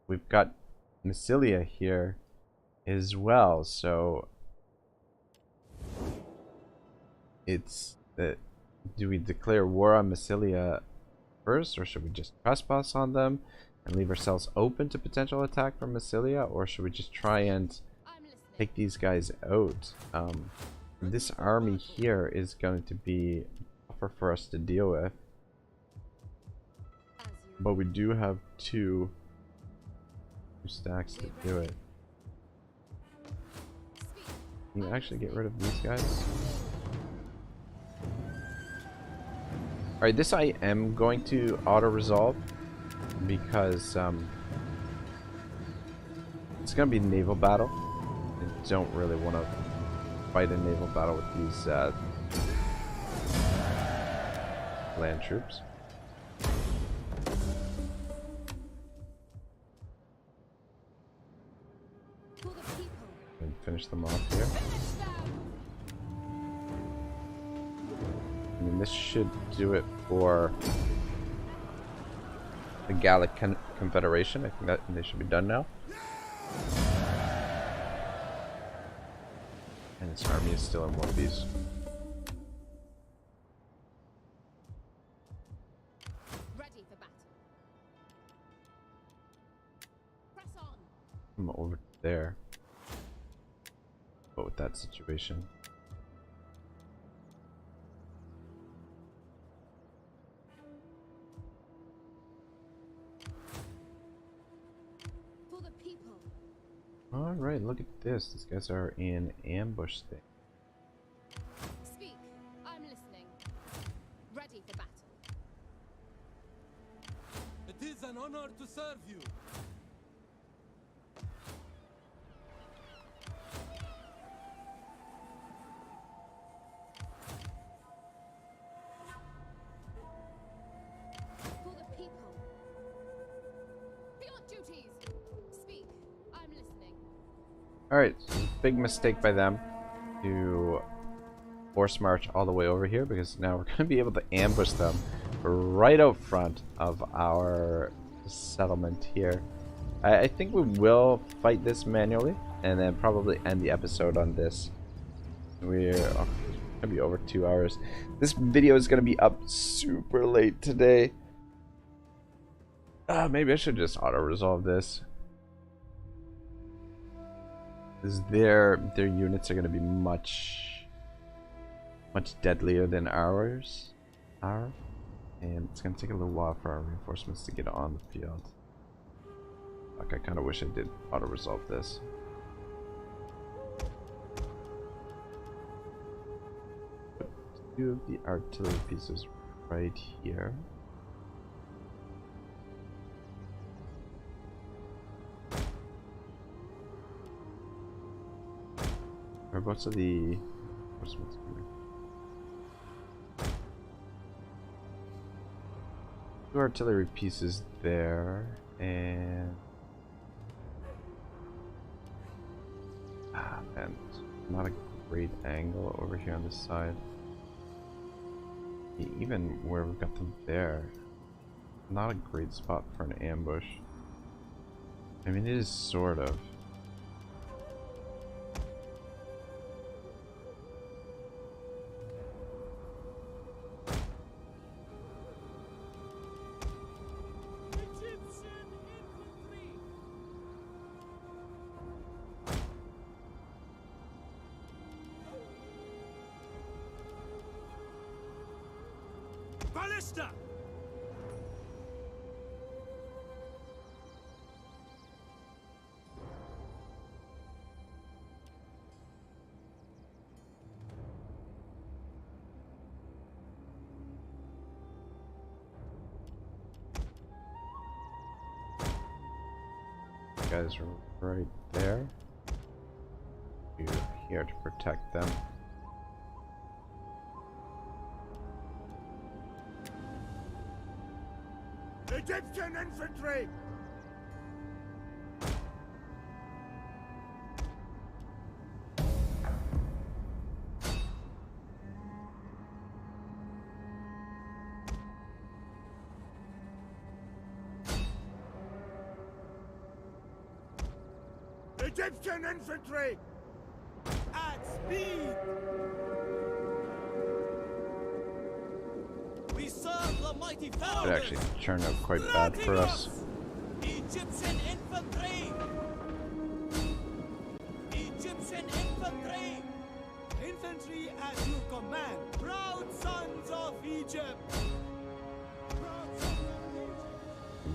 we've got Massilia here as well, so it's do we declare war on Massilia first, or should we just trespass on them and leave ourselves open to potential attack from Massilia, or should we just try and I'm listening. take these guys out? This army here is going to be tougher for us to deal with, As you but we do have two stacks to do it. speak. Can you actually get rid of these guys? Alright, this I am going to auto-resolve because it's going to be a naval battle. I don't really want to fight a naval battle with these land troops. For the people. And finish them off here. Finish them. I mean, this should do it for the Gallic Confederation. I think that they should be done now. And its army is still in one piece. Ready for battle. Press on. I'm over there. But with that situation. For the people. Alright, look at this. These guys are in ambush thing. Speak. I'm listening. Ready for battle. It is an honor to serve you. For the people. Be on duties. Speak. I'm listening. Alright, so big mistake by them to force march all the way over here, because now we're going to be able to ambush them right out front of our settlement here. I think we will fight this manually and then probably end the episode on this. We're going to be over 2 hours. This video is going to be up super late today. Maybe I should just auto-resolve this. Because their units are going to be much deadlier than ours. And it's going to take a little while for our reinforcements to get on the field. Like, I kind of wish I did auto-resolve this. Put 2 of the artillery pieces right here. Whereabouts are the horsemen coming? 2 artillery pieces there, and man, not a great angle over here on this side. Even where we've got them there, not a great spot for an ambush. I mean, it is sort of. Ballista! Guys are right there. You're here to protect them. Egyptian infantry! Egyptian infantry! At speed! We serve the mighty Pharaoh! It actually turned out quite bad for us. Egyptian infantry! Egyptian infantry! Infantry at your command! Proud sons of Egypt!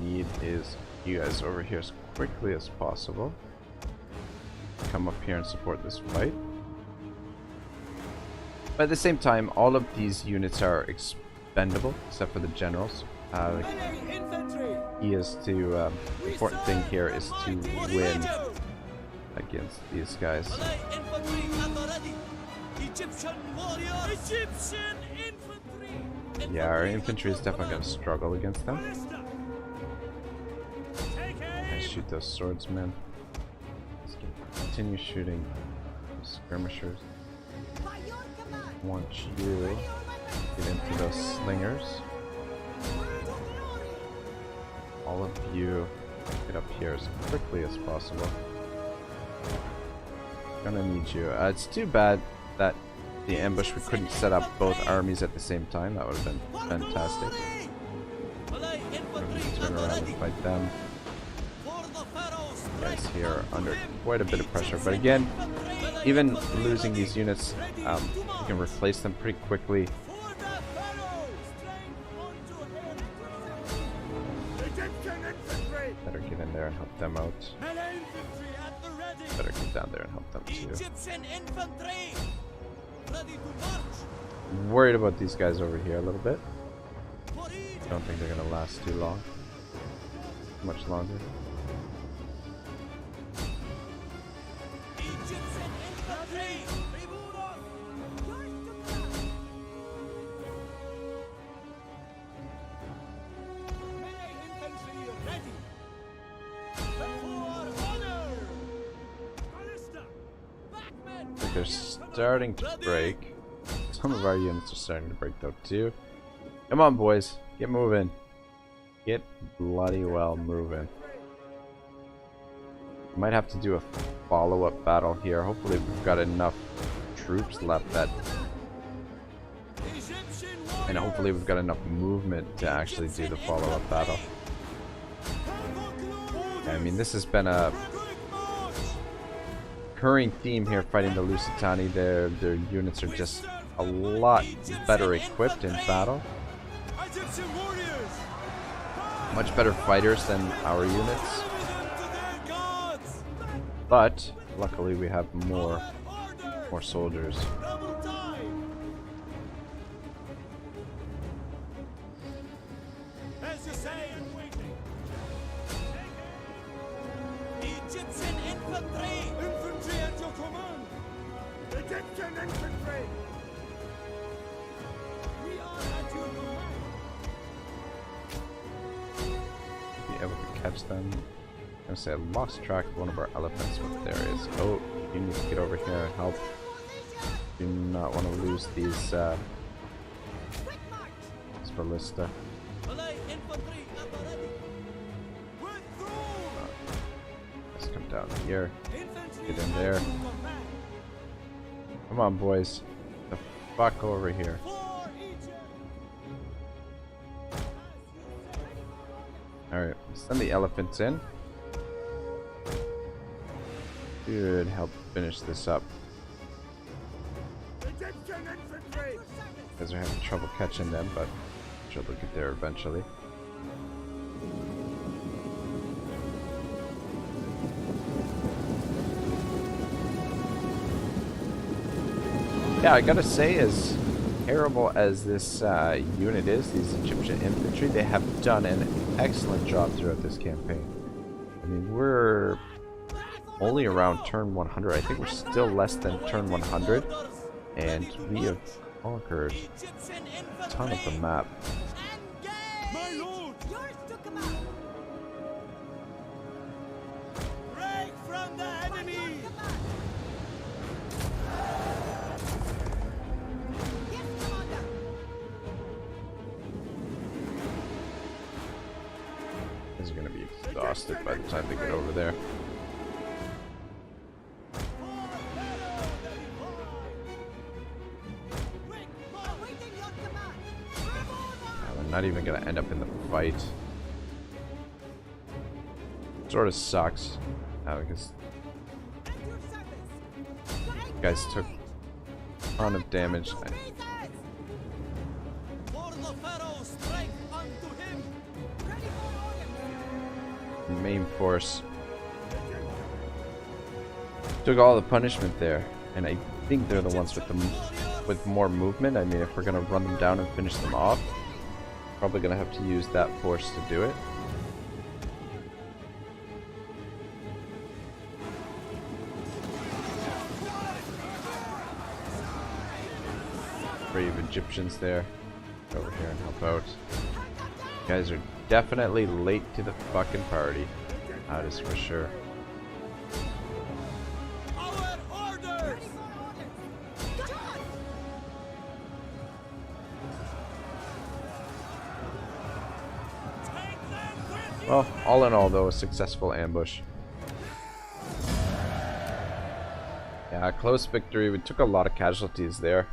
Need is you guys over here as quickly as possible. Come up here and support this fight. But at the same time, all of these units are expendable, except for the generals. He is to, important thing here is to win against these guys. Egyptian warriors! Egyptian infantry! Yeah, our infantry is definitely going to struggle against them. I shoot those swordsmen. Let's continue shooting skirmishers. By your command, Want you get into those slingers. All of you get up here as quickly as possible. Gonna need you. It's too bad that the ambush we couldn't set up both armies at the same time. That would have been fantastic. Turn around and fight them. Guys here are under quite a bit of pressure, but again, even losing these units, you can replace them pretty quickly. Better get in there and help them out. Better get down there and help them too. Worried about these guys over here a little bit. Don't think they're gonna last too long. Much longer. They're starting to break. Some of our units are starting to break though too. Come on boys, get moving. Get bloody well moving. Might have to do a follow-up battle here. Hopefully we've got enough troops left that, and hopefully we've got enough movement to actually do the follow-up battle. I mean, this has been a recurring theme here fighting the Lusitani. Their units are just a lot better equipped in battle. Much better fighters than our units. But luckily we have more soldiers. Egyptian infantry! We are at your command. Be able to catch them. I'm gonna say I lost track of one of our elephants, but there is. Oh, you need to get over here and help. Do not want to lose these ballista. Let's come down here. Get in there. Come on, boys. The fuck over here. Alright, send the elephants in. Should help finish this up. Egyptian infantry! Because we're having trouble catching them, but I'm sure they'll get there eventually. Yeah, I gotta say, as terrible as this unit is, these Egyptian infantry, they have done an excellent job throughout this campaign. I mean, we're only around turn 100. I think we're still less than turn 100. And we have conquered a ton of the map. My lord! Yours to command. Break from the enemy! Yes, commander. These are going to be exhausted by the time they get over there. Awaiting your command. I'm not even going to end up in the fight. Sort of sucks. Because At your service. you guys took a ton of damage. Jesus! For the Pharaoh, strike unto him! Ready for orders. Main force took all the punishment there, and I think they're the ones with more movement. I mean, if we're gonna run them down and finish them off, probably gonna have to use that force to do it. Brave Egyptians there. Get over here and help out. You guys are definitely late to the fucking party. That is for sure. Our orders! Take them with you! Well, all in all, though, a successful ambush. Yeah, close victory. We took a lot of casualties there.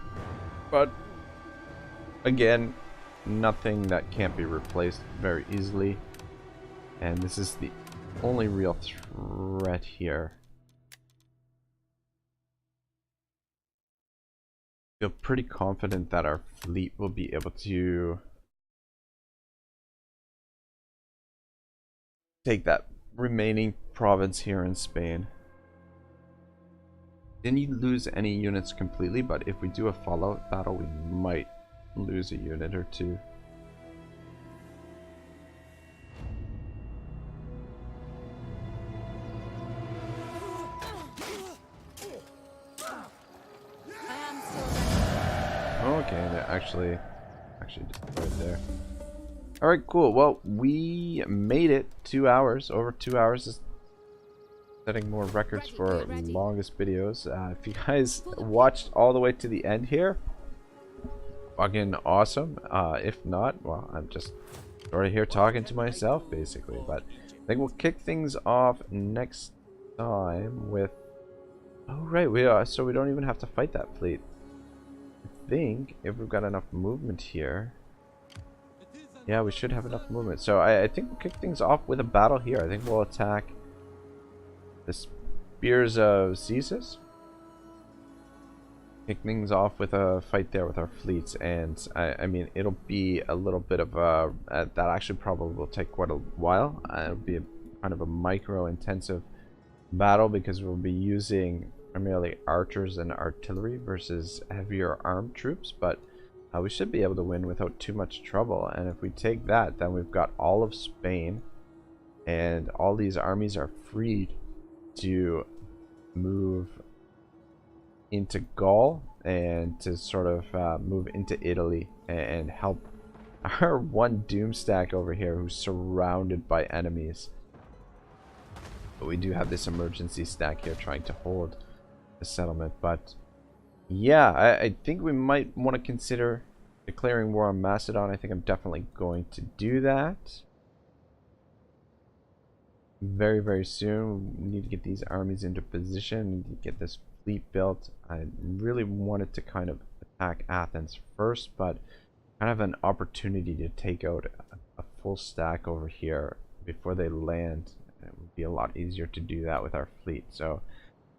But, again, nothing that can't be replaced very easily. And this is the only real threat here. I feel pretty confident that our fleet will be able to take that remaining province here in Spain. Didn't lose any units completely, but if we do a fallout battle, we might lose a unit or two. Okay, they actually destroyed there. Alright, cool. Well, we made it 2 hours. Over 2 hours is setting more records for longest videos. If you guys watched all the way to the end here, fucking awesome. If not, well, I'm just sort of here talking to myself, basically. But I think we'll kick things off next time with... Oh, right, so we don't even have to fight that fleet. I think if we've got enough movement here... Yeah, we should have enough movement. So I think we'll kick things off with a battle here. I think we'll attack the Spears of Caesars. Kick things off with a fight there with our fleets. And I mean, it'll be a little bit of a... that actually probably will take quite a while. It'll be kind of a micro-intensive battle because we'll be using primarily archers and artillery versus heavier armed troops. But we should be able to win without too much trouble. And if we take that, then we've got all of Spain, and all these armies are freed to move into Gaul and to sort of move into Italy and help our one doom stack over here who's surrounded by enemies. But we do have this emergency stack here trying to hold the settlement. But yeah, I think we might want to consider declaring war on Macedon. I think I'm definitely going to do that very, very soon. We need to get these armies into position. We need to get this fleet built. I really wanted to kind of attack Athens first, but kind of an opportunity to take out a full stack over here before they land. It would be a lot easier to do that with our fleet. So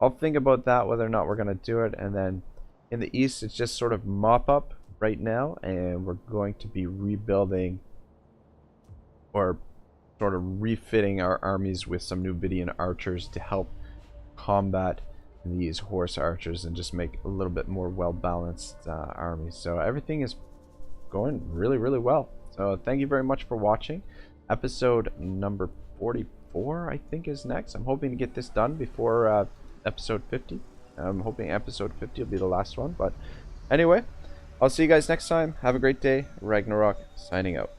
I'll think about that, whether or not we're going to do it. And then in the east, it's just sort of mop up right now, and we're going to be rebuilding or sort of refitting our armies with some Numidian archers to help combat these horse archers and just make a little bit more well-balanced armies. So everything is going really, really well. So thank you very much for watching. Episode number 44, I think, is next. I'm hoping to get this done before episode 50. I'm hoping episode 50 will be the last one. But anyway, I'll see you guys next time. Have a great day. Ragnarok signing out.